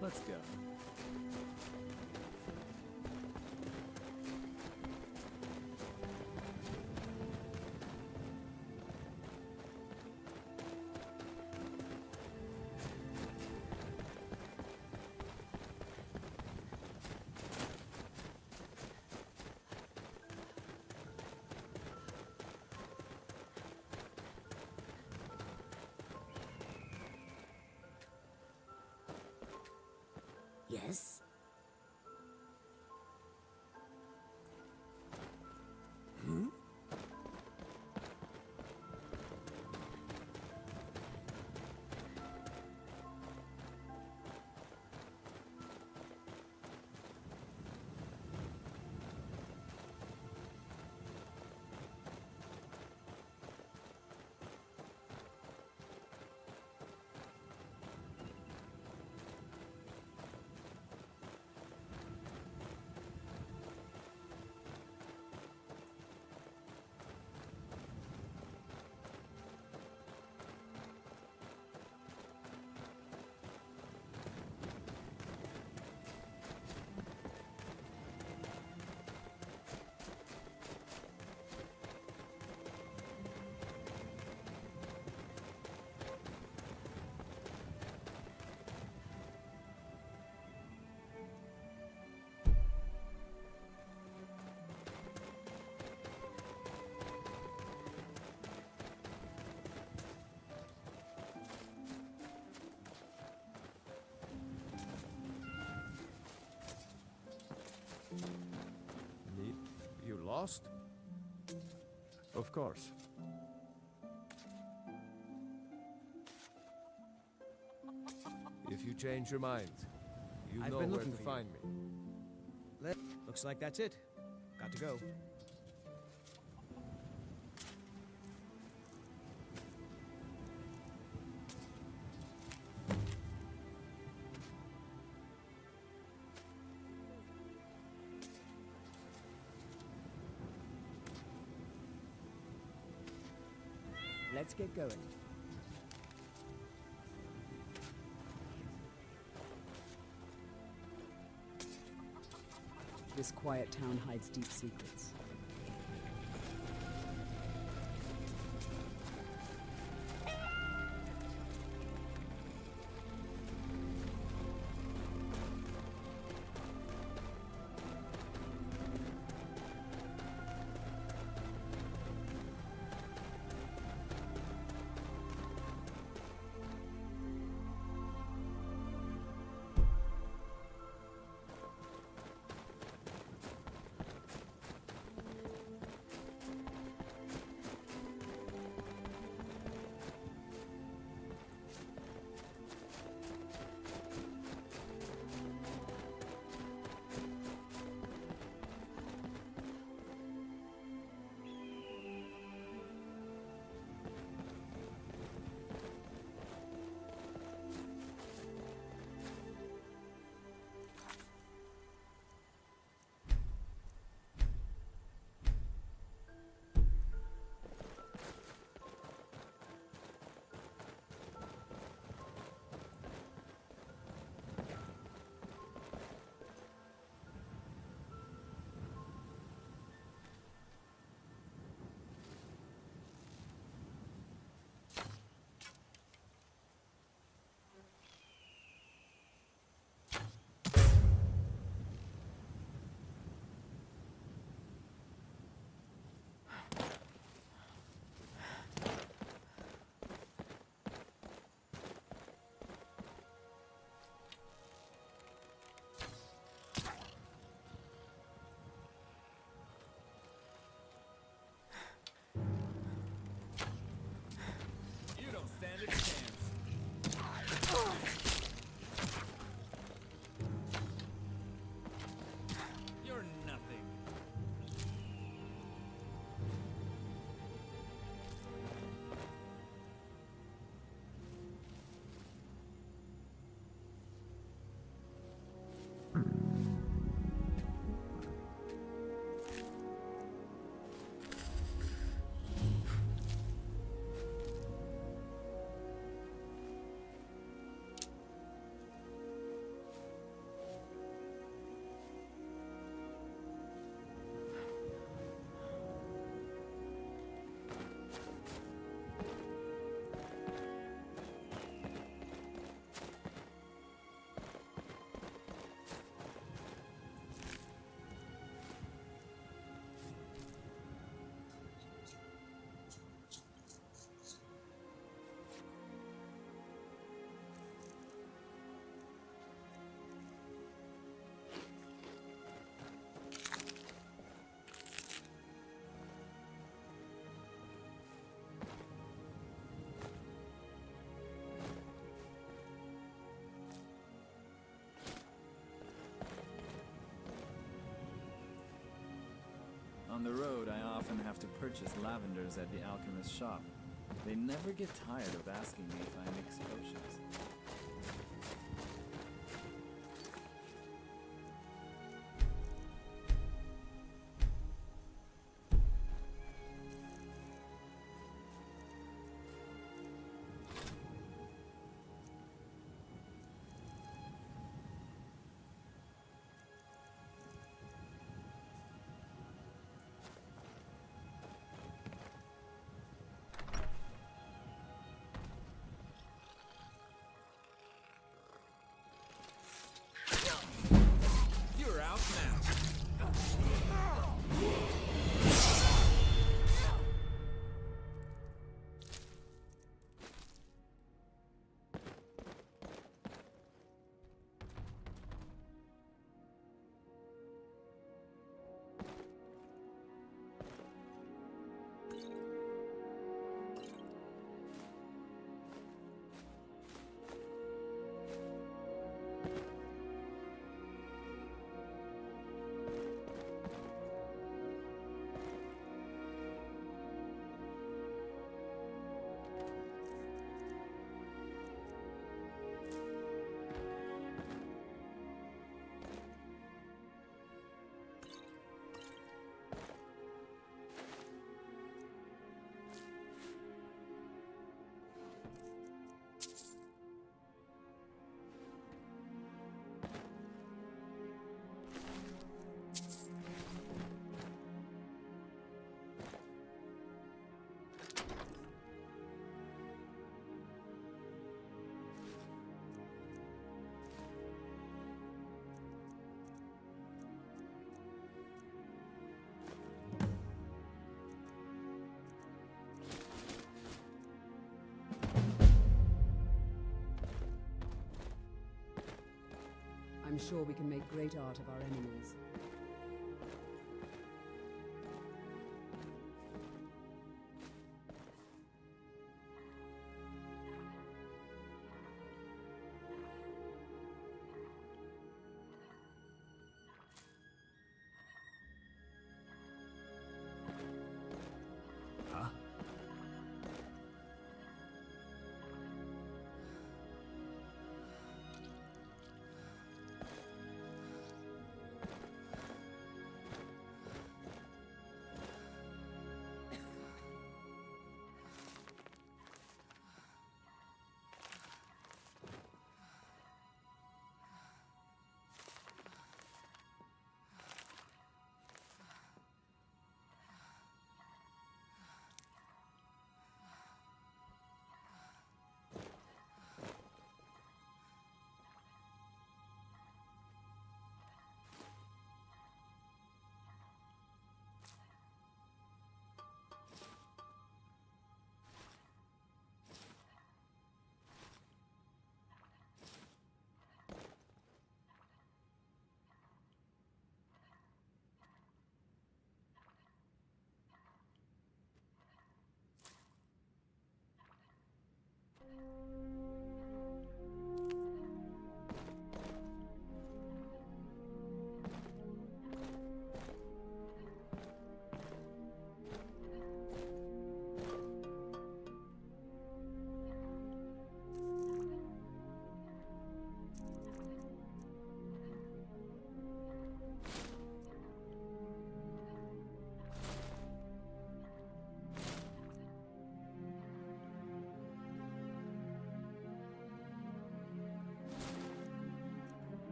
Let's go. Yes? Hmm? You lost? Of course. If you change your mind, you I've know been where looking to for find you. me. Looks like that's it. Got to go. Let's get going. This quiet town hides deep secrets. On the road, I often have to purchase lavenders at the alchemist's shop. They never get tired of asking me if I mix potions. You're outmatched. I'm sure we can make great art of our enemies. Huh?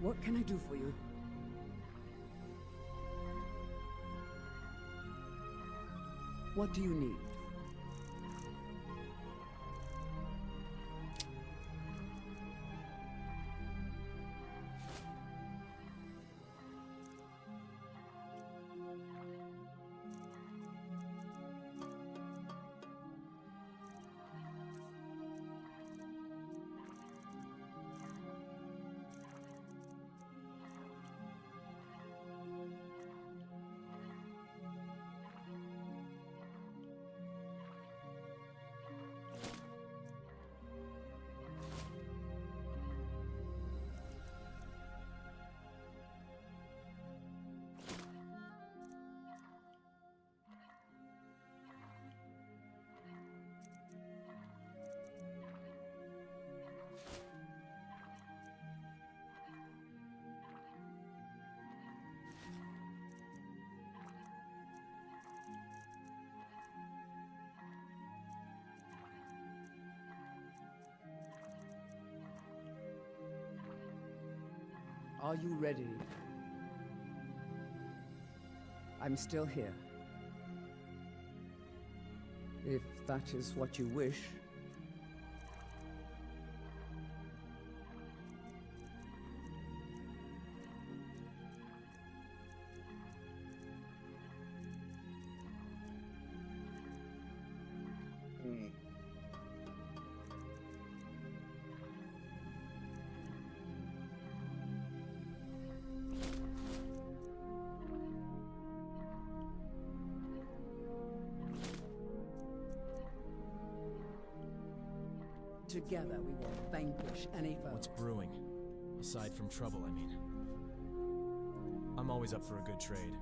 What can I do for you? What do you need? Are you ready? I'm still here. If that is what you wish. Together we will vanquish any foe. What's brewing? Aside from trouble, I mean. I'm always up for a good trade.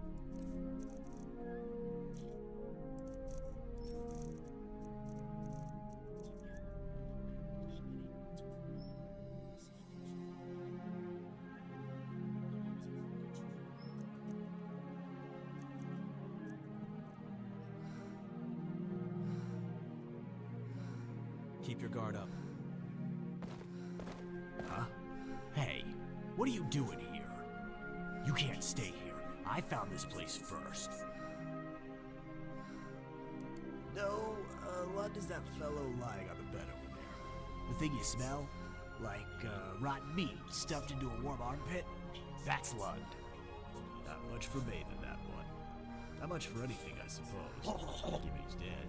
Keep your guard up. Huh? Hey, what are you doing here? You can't stay here. I found this place first. No, what is that fellow lying on the bed over there? The thing you smell? Like, rotten meat stuffed into a warm armpit? That's Lund. Not much for bathing, that one. Not much for anything, I suppose. Given he's dead.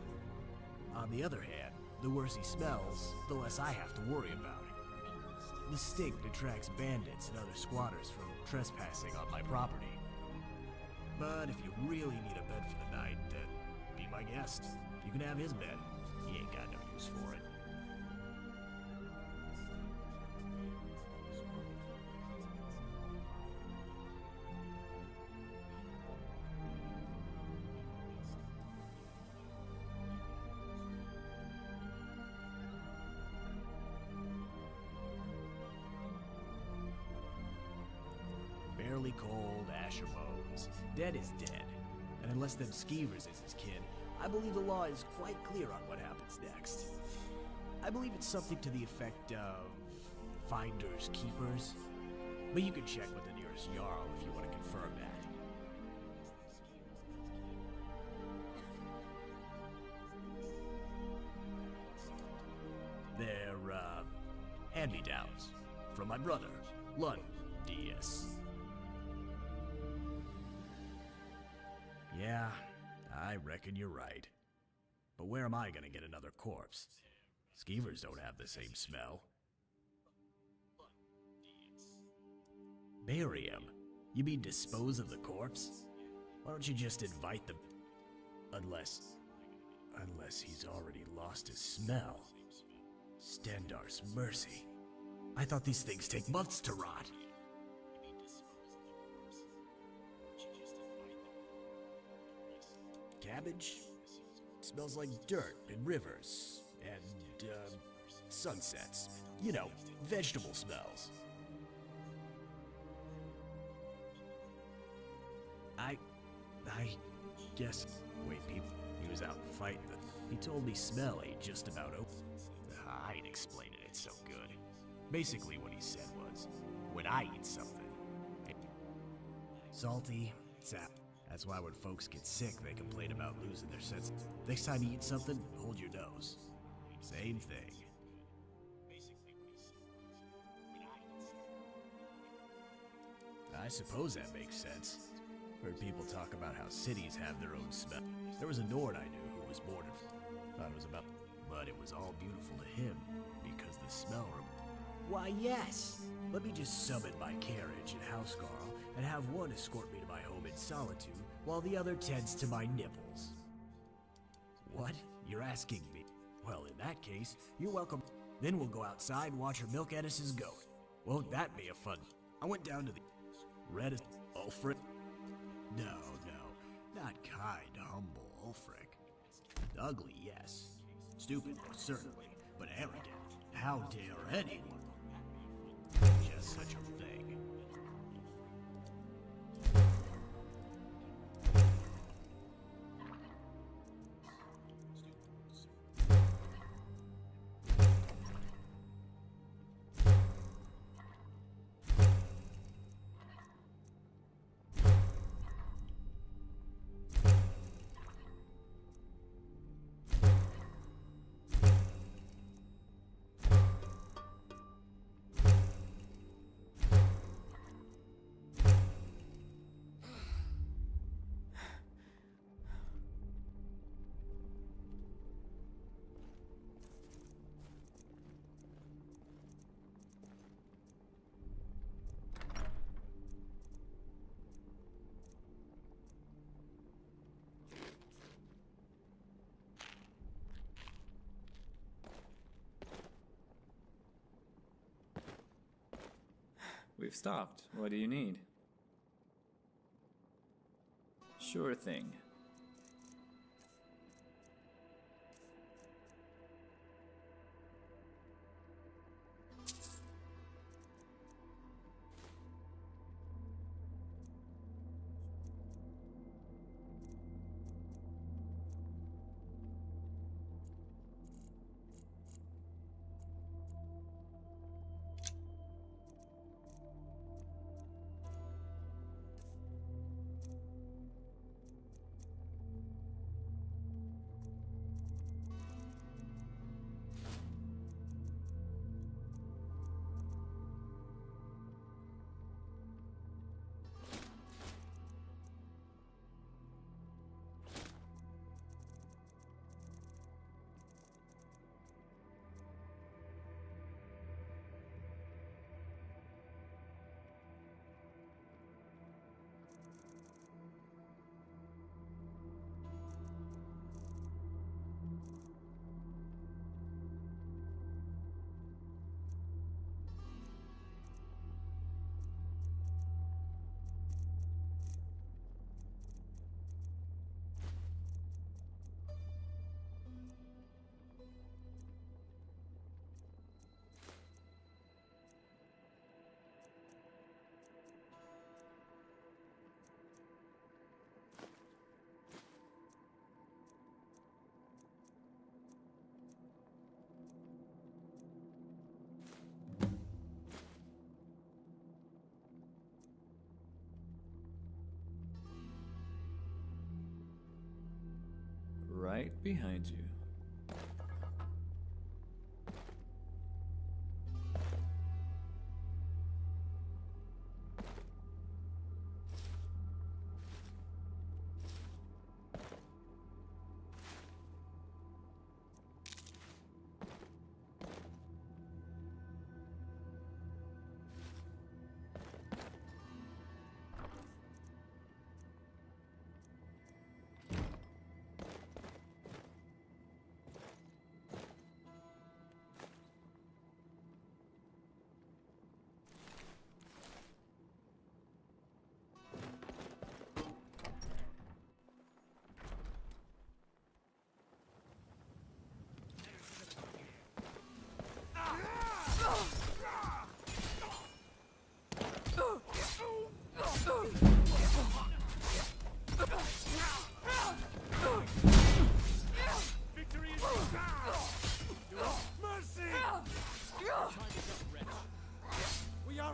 On the other hand, the worse he smells, the less I have to worry about it. The stink detracts bandits and other squatters from trespassing on my property. But if you really need a bed for the night, then be my guest. You can have his bed. He ain't got no use for it. Barely cold, Asher bones. Dead is dead. And unless them skeevers is his kin, I believe the law is quite clear on what happens next. I believe it's something to the effect of finders keepers. But you can check with the nearest Jarl if you want to confirm that. They're, hand-me-downs. From my brother, Lund, DS. Yeah, I reckon you're right. But where am I gonna get another corpse? Skeevers don't have the same smell. Bury him? You mean dispose of the corpse? Why don't you just invite them? Unless he's already lost his smell. Stendarr's mercy. I thought these things take months to rot. Cabbage? Smells like dirt and rivers and sunsets. You know, vegetable smells. I guess. Wait, he was out fighting. He told me smell ain't just about open. I ain't explaining it so good. Basically, what he said was, when I eat something, salty, sap. That's why when folks get sick, they complain about losing their sense. Next time you eat something, hold your nose. Same thing. I suppose that makes sense. Heard people talk about how cities have their own smell. There was a Nord I knew who was born in... Thought it was about... But it was all beautiful to him, because the smell... Why, yes! Let me just summon my carriage and housecarl, and have one escort me to my home in solitude, while the other tends to my nipples. What? You're asking me? Well, in that case, you're welcome. Then we'll go outside and watch our milk eddices go. Won't that be a fun... I went down to the... Red as... Ulfric? No, not kind, humble Ulfric. Ugly, yes. Stupid, most certainly, but arrogant. How dare anyone? Just such a thing. We've stopped. What do you need? Sure thing. Right behind you. Victory is yours! Mercy! We are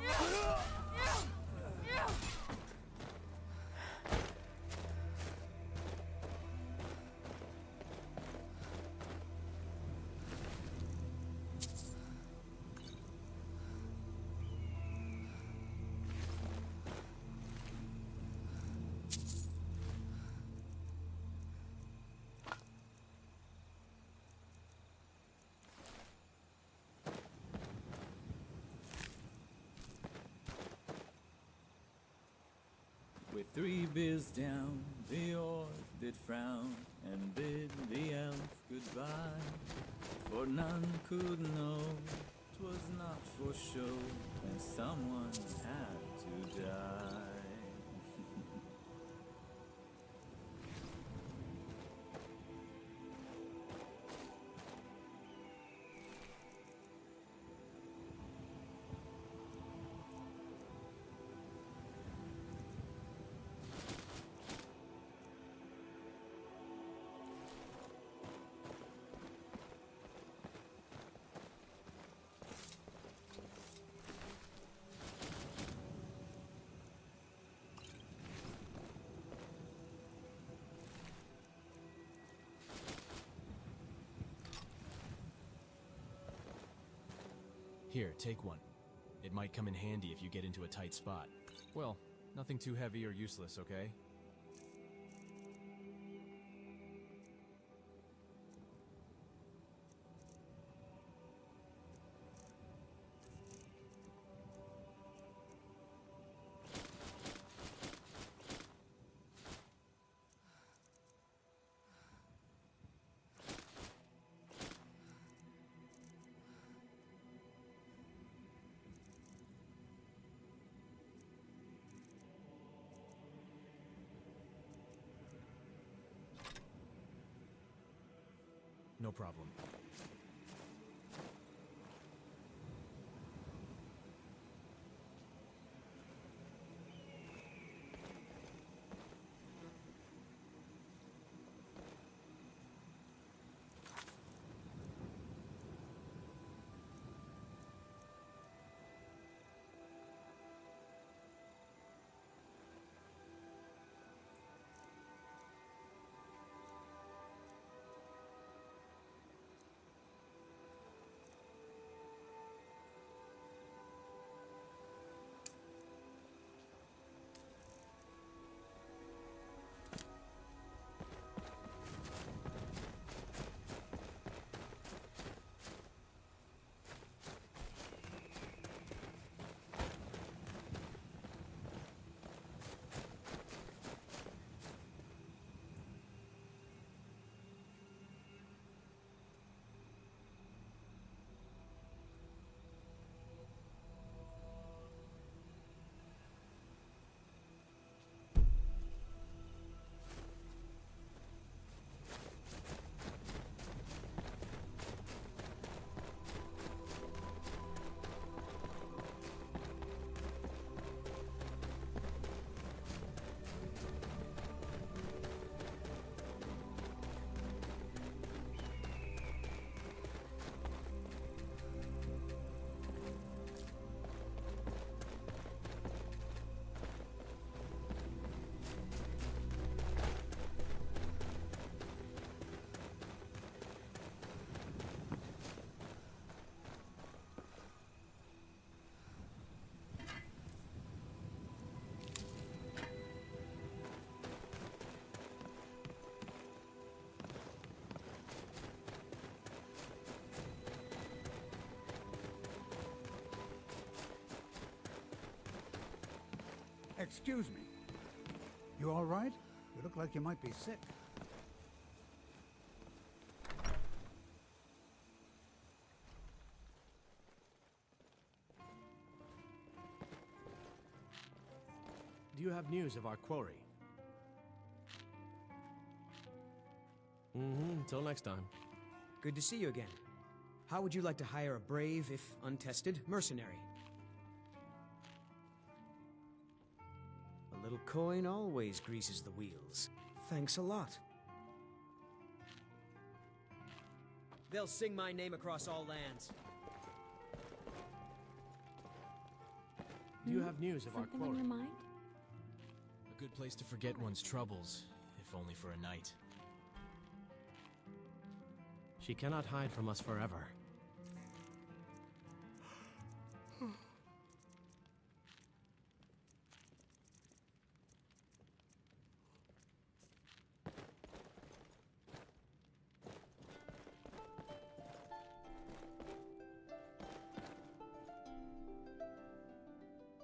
With 3 beers down, the orc did frown and bid the elf goodbye. For none could know 'twas not for show, and someone had to die. Here, take one. It might come in handy if you get into a tight spot. Well, nothing too heavy or useless, okay? No problem. Excuse me. You all right? You look like you might be sick. Do you have news of our quarry? Until next time. Good to see you again. How would you like to hire a brave, if untested, mercenary? A little coin always greases the wheels. Thanks a lot. They'll sing my name across all lands. Do you have news of our Something quarry? on your mind? A good place to forget one's troubles, if only for a night. She cannot hide from us forever.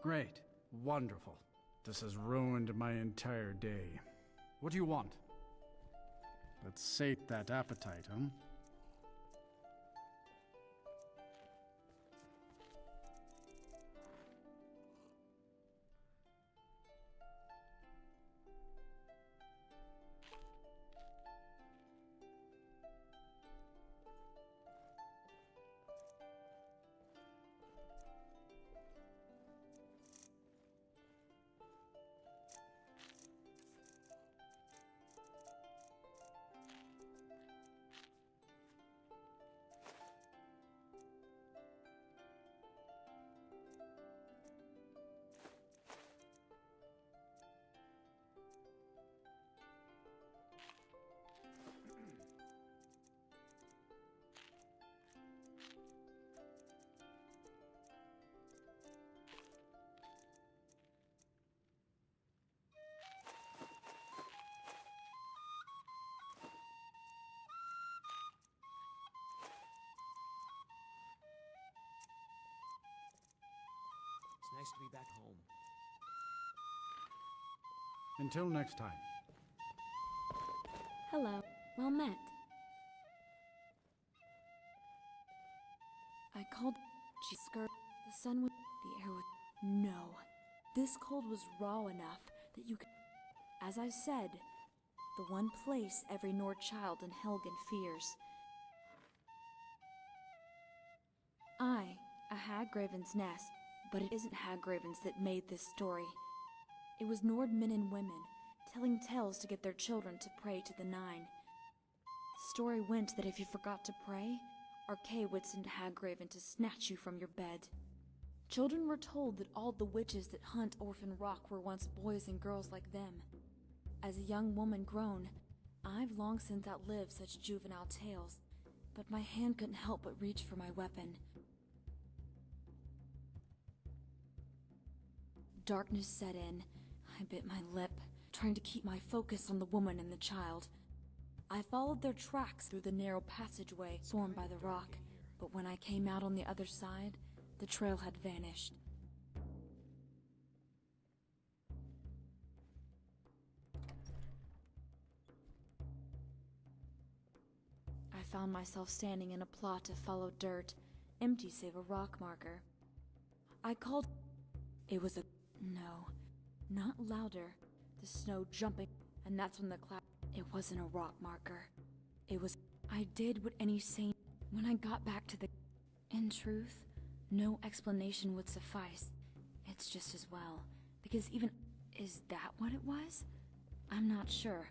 Great. Wonderful. This has ruined my entire day. What do you want? Let's sate that appetite, huh? It's nice to be back home. Until next time. Hello. Well met. I called Skirt. The sun was... The air was... No. This cold was raw enough that you could... As I said, the one place every Nord child in Helgen fears. A Hagraven's nest, but it isn't Hagravens that made this story. It was Nord men and women, telling tales to get their children to pray to the Nine. The story went that if you forgot to pray, Arkay would send Hagraven to snatch you from your bed. Children were told that all the witches that hunt Orphan Rock were once boys and girls like them. As a young woman grown, I've long since outlived such juvenile tales, but my hand couldn't help but reach for my weapon. Darkness set in. I bit my lip, trying to keep my focus on the woman and the child. I followed their tracks through the narrow passageway formed by the rock, but when I came out on the other side, the trail had vanished. I found myself standing in a plot of followed dirt, empty save a rock marker. I called. It was a. No, not louder. The snow jumping, and that's when the cloud. It wasn't a rock marker. It was. I did what any sane. When I got back to the. In truth, no explanation would suffice. It's just as well, because even. Is that what it was? I'm not sure,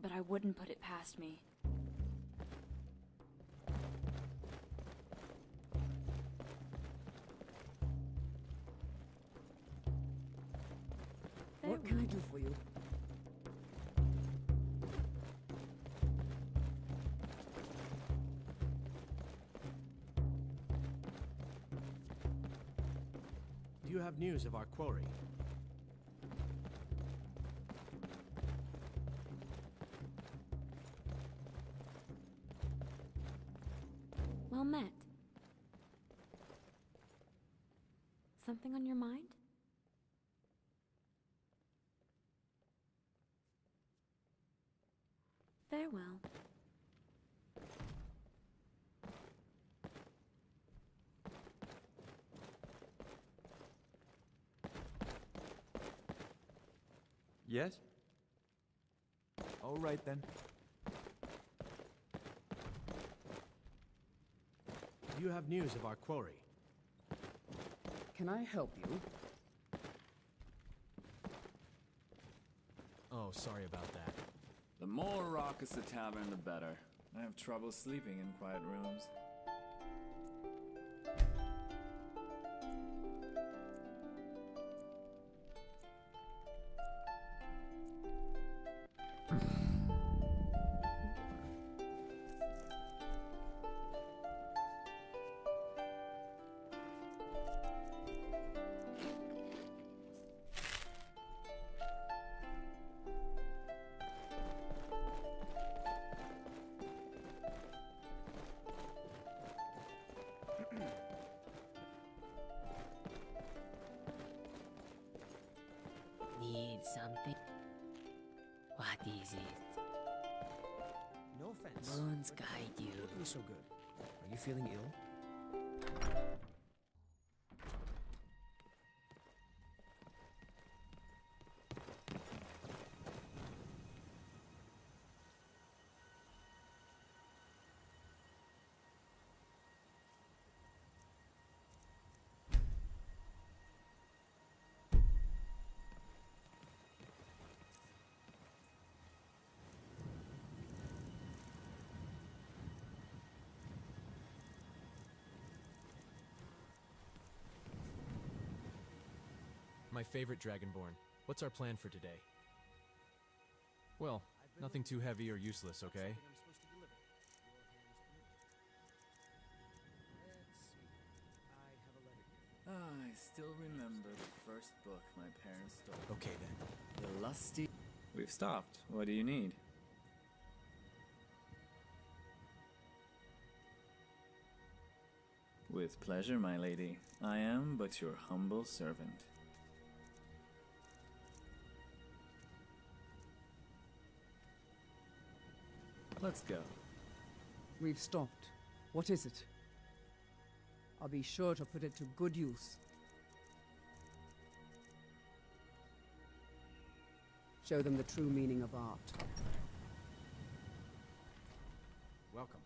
but I wouldn't put it past me. What can I do for you? Do you have news of our quarry? Well met. Something on your mind? Farewell. Yes? All right then. Do you have news of our quarry? Can I help you? Oh, sorry about that. The more raucous the tavern, the better. I have trouble sleeping in quiet rooms. Need something? What is it? No offense. Bones guide you. Looking so good. Are you feeling ill? My favorite Dragonborn. What's our plan for today? Well, nothing too heavy or useless, okay? I still remember the first book my parents stole. Okay then. The Lusty... We've stopped. What do you need? With pleasure, my lady. I am but your humble servant. Let's go. We've stopped. What is it? I'll be sure to put it to good use. Show them the true meaning of art. Welcome.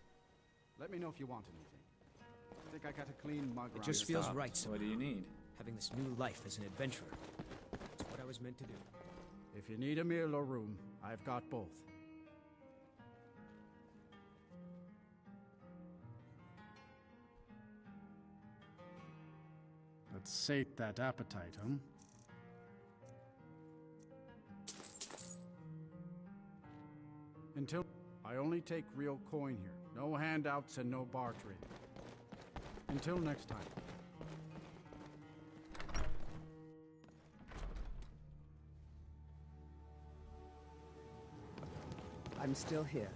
Let me know if you want anything. Think I got a clean mug It around just here. feels Stop. right. What do you need? Having this new life as an adventurer. It's what I was meant to do. If you need a meal or room, I've got both. Let's sate that appetite, huh? Until I only take real coin here. No handouts and no bartering. Until next time. I'm still here.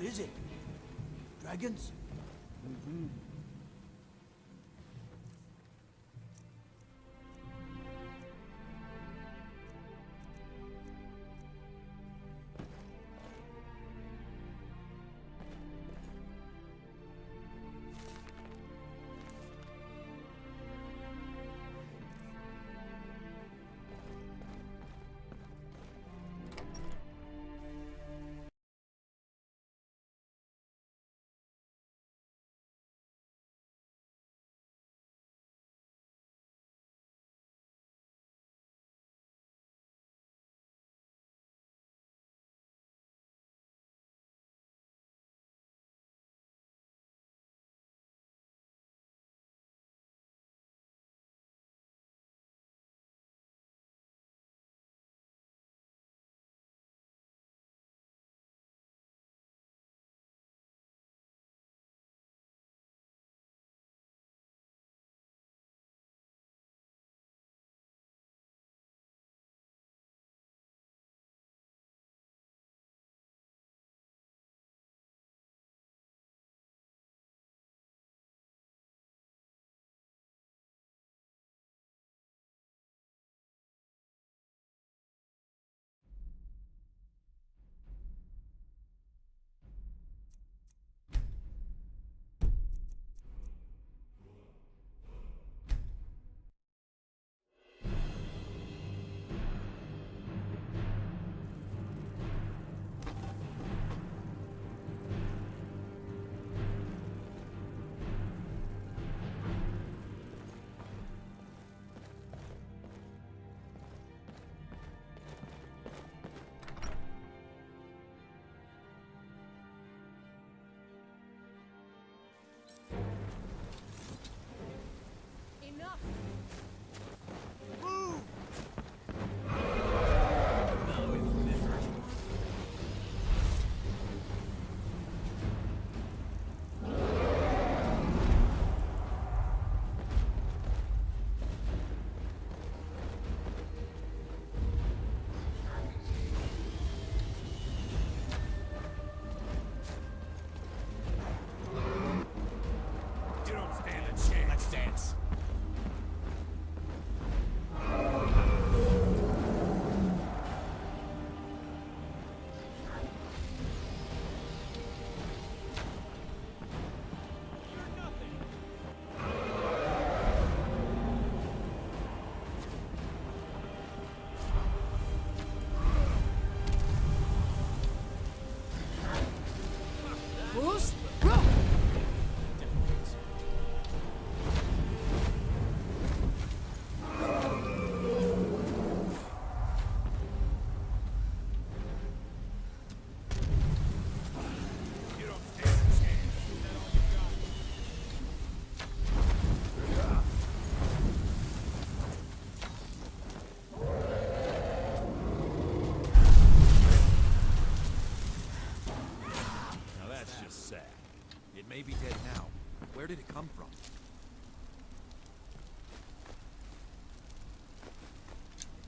What is it? Dragons? a sec. It may be dead now. Where did it come from?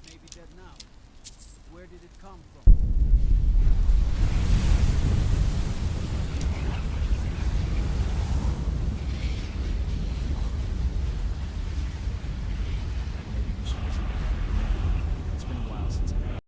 It may be dead now. Where did it come from? Maybe we should listen to that. It's been a while since I've had.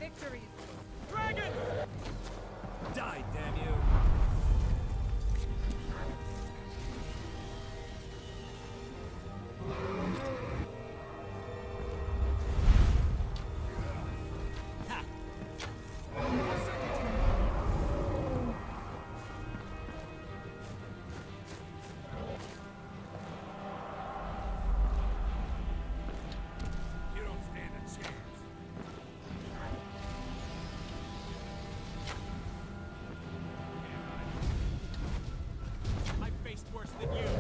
Victory! Dragon! Die, damn you! You don't stand a chance. I faced worse than you.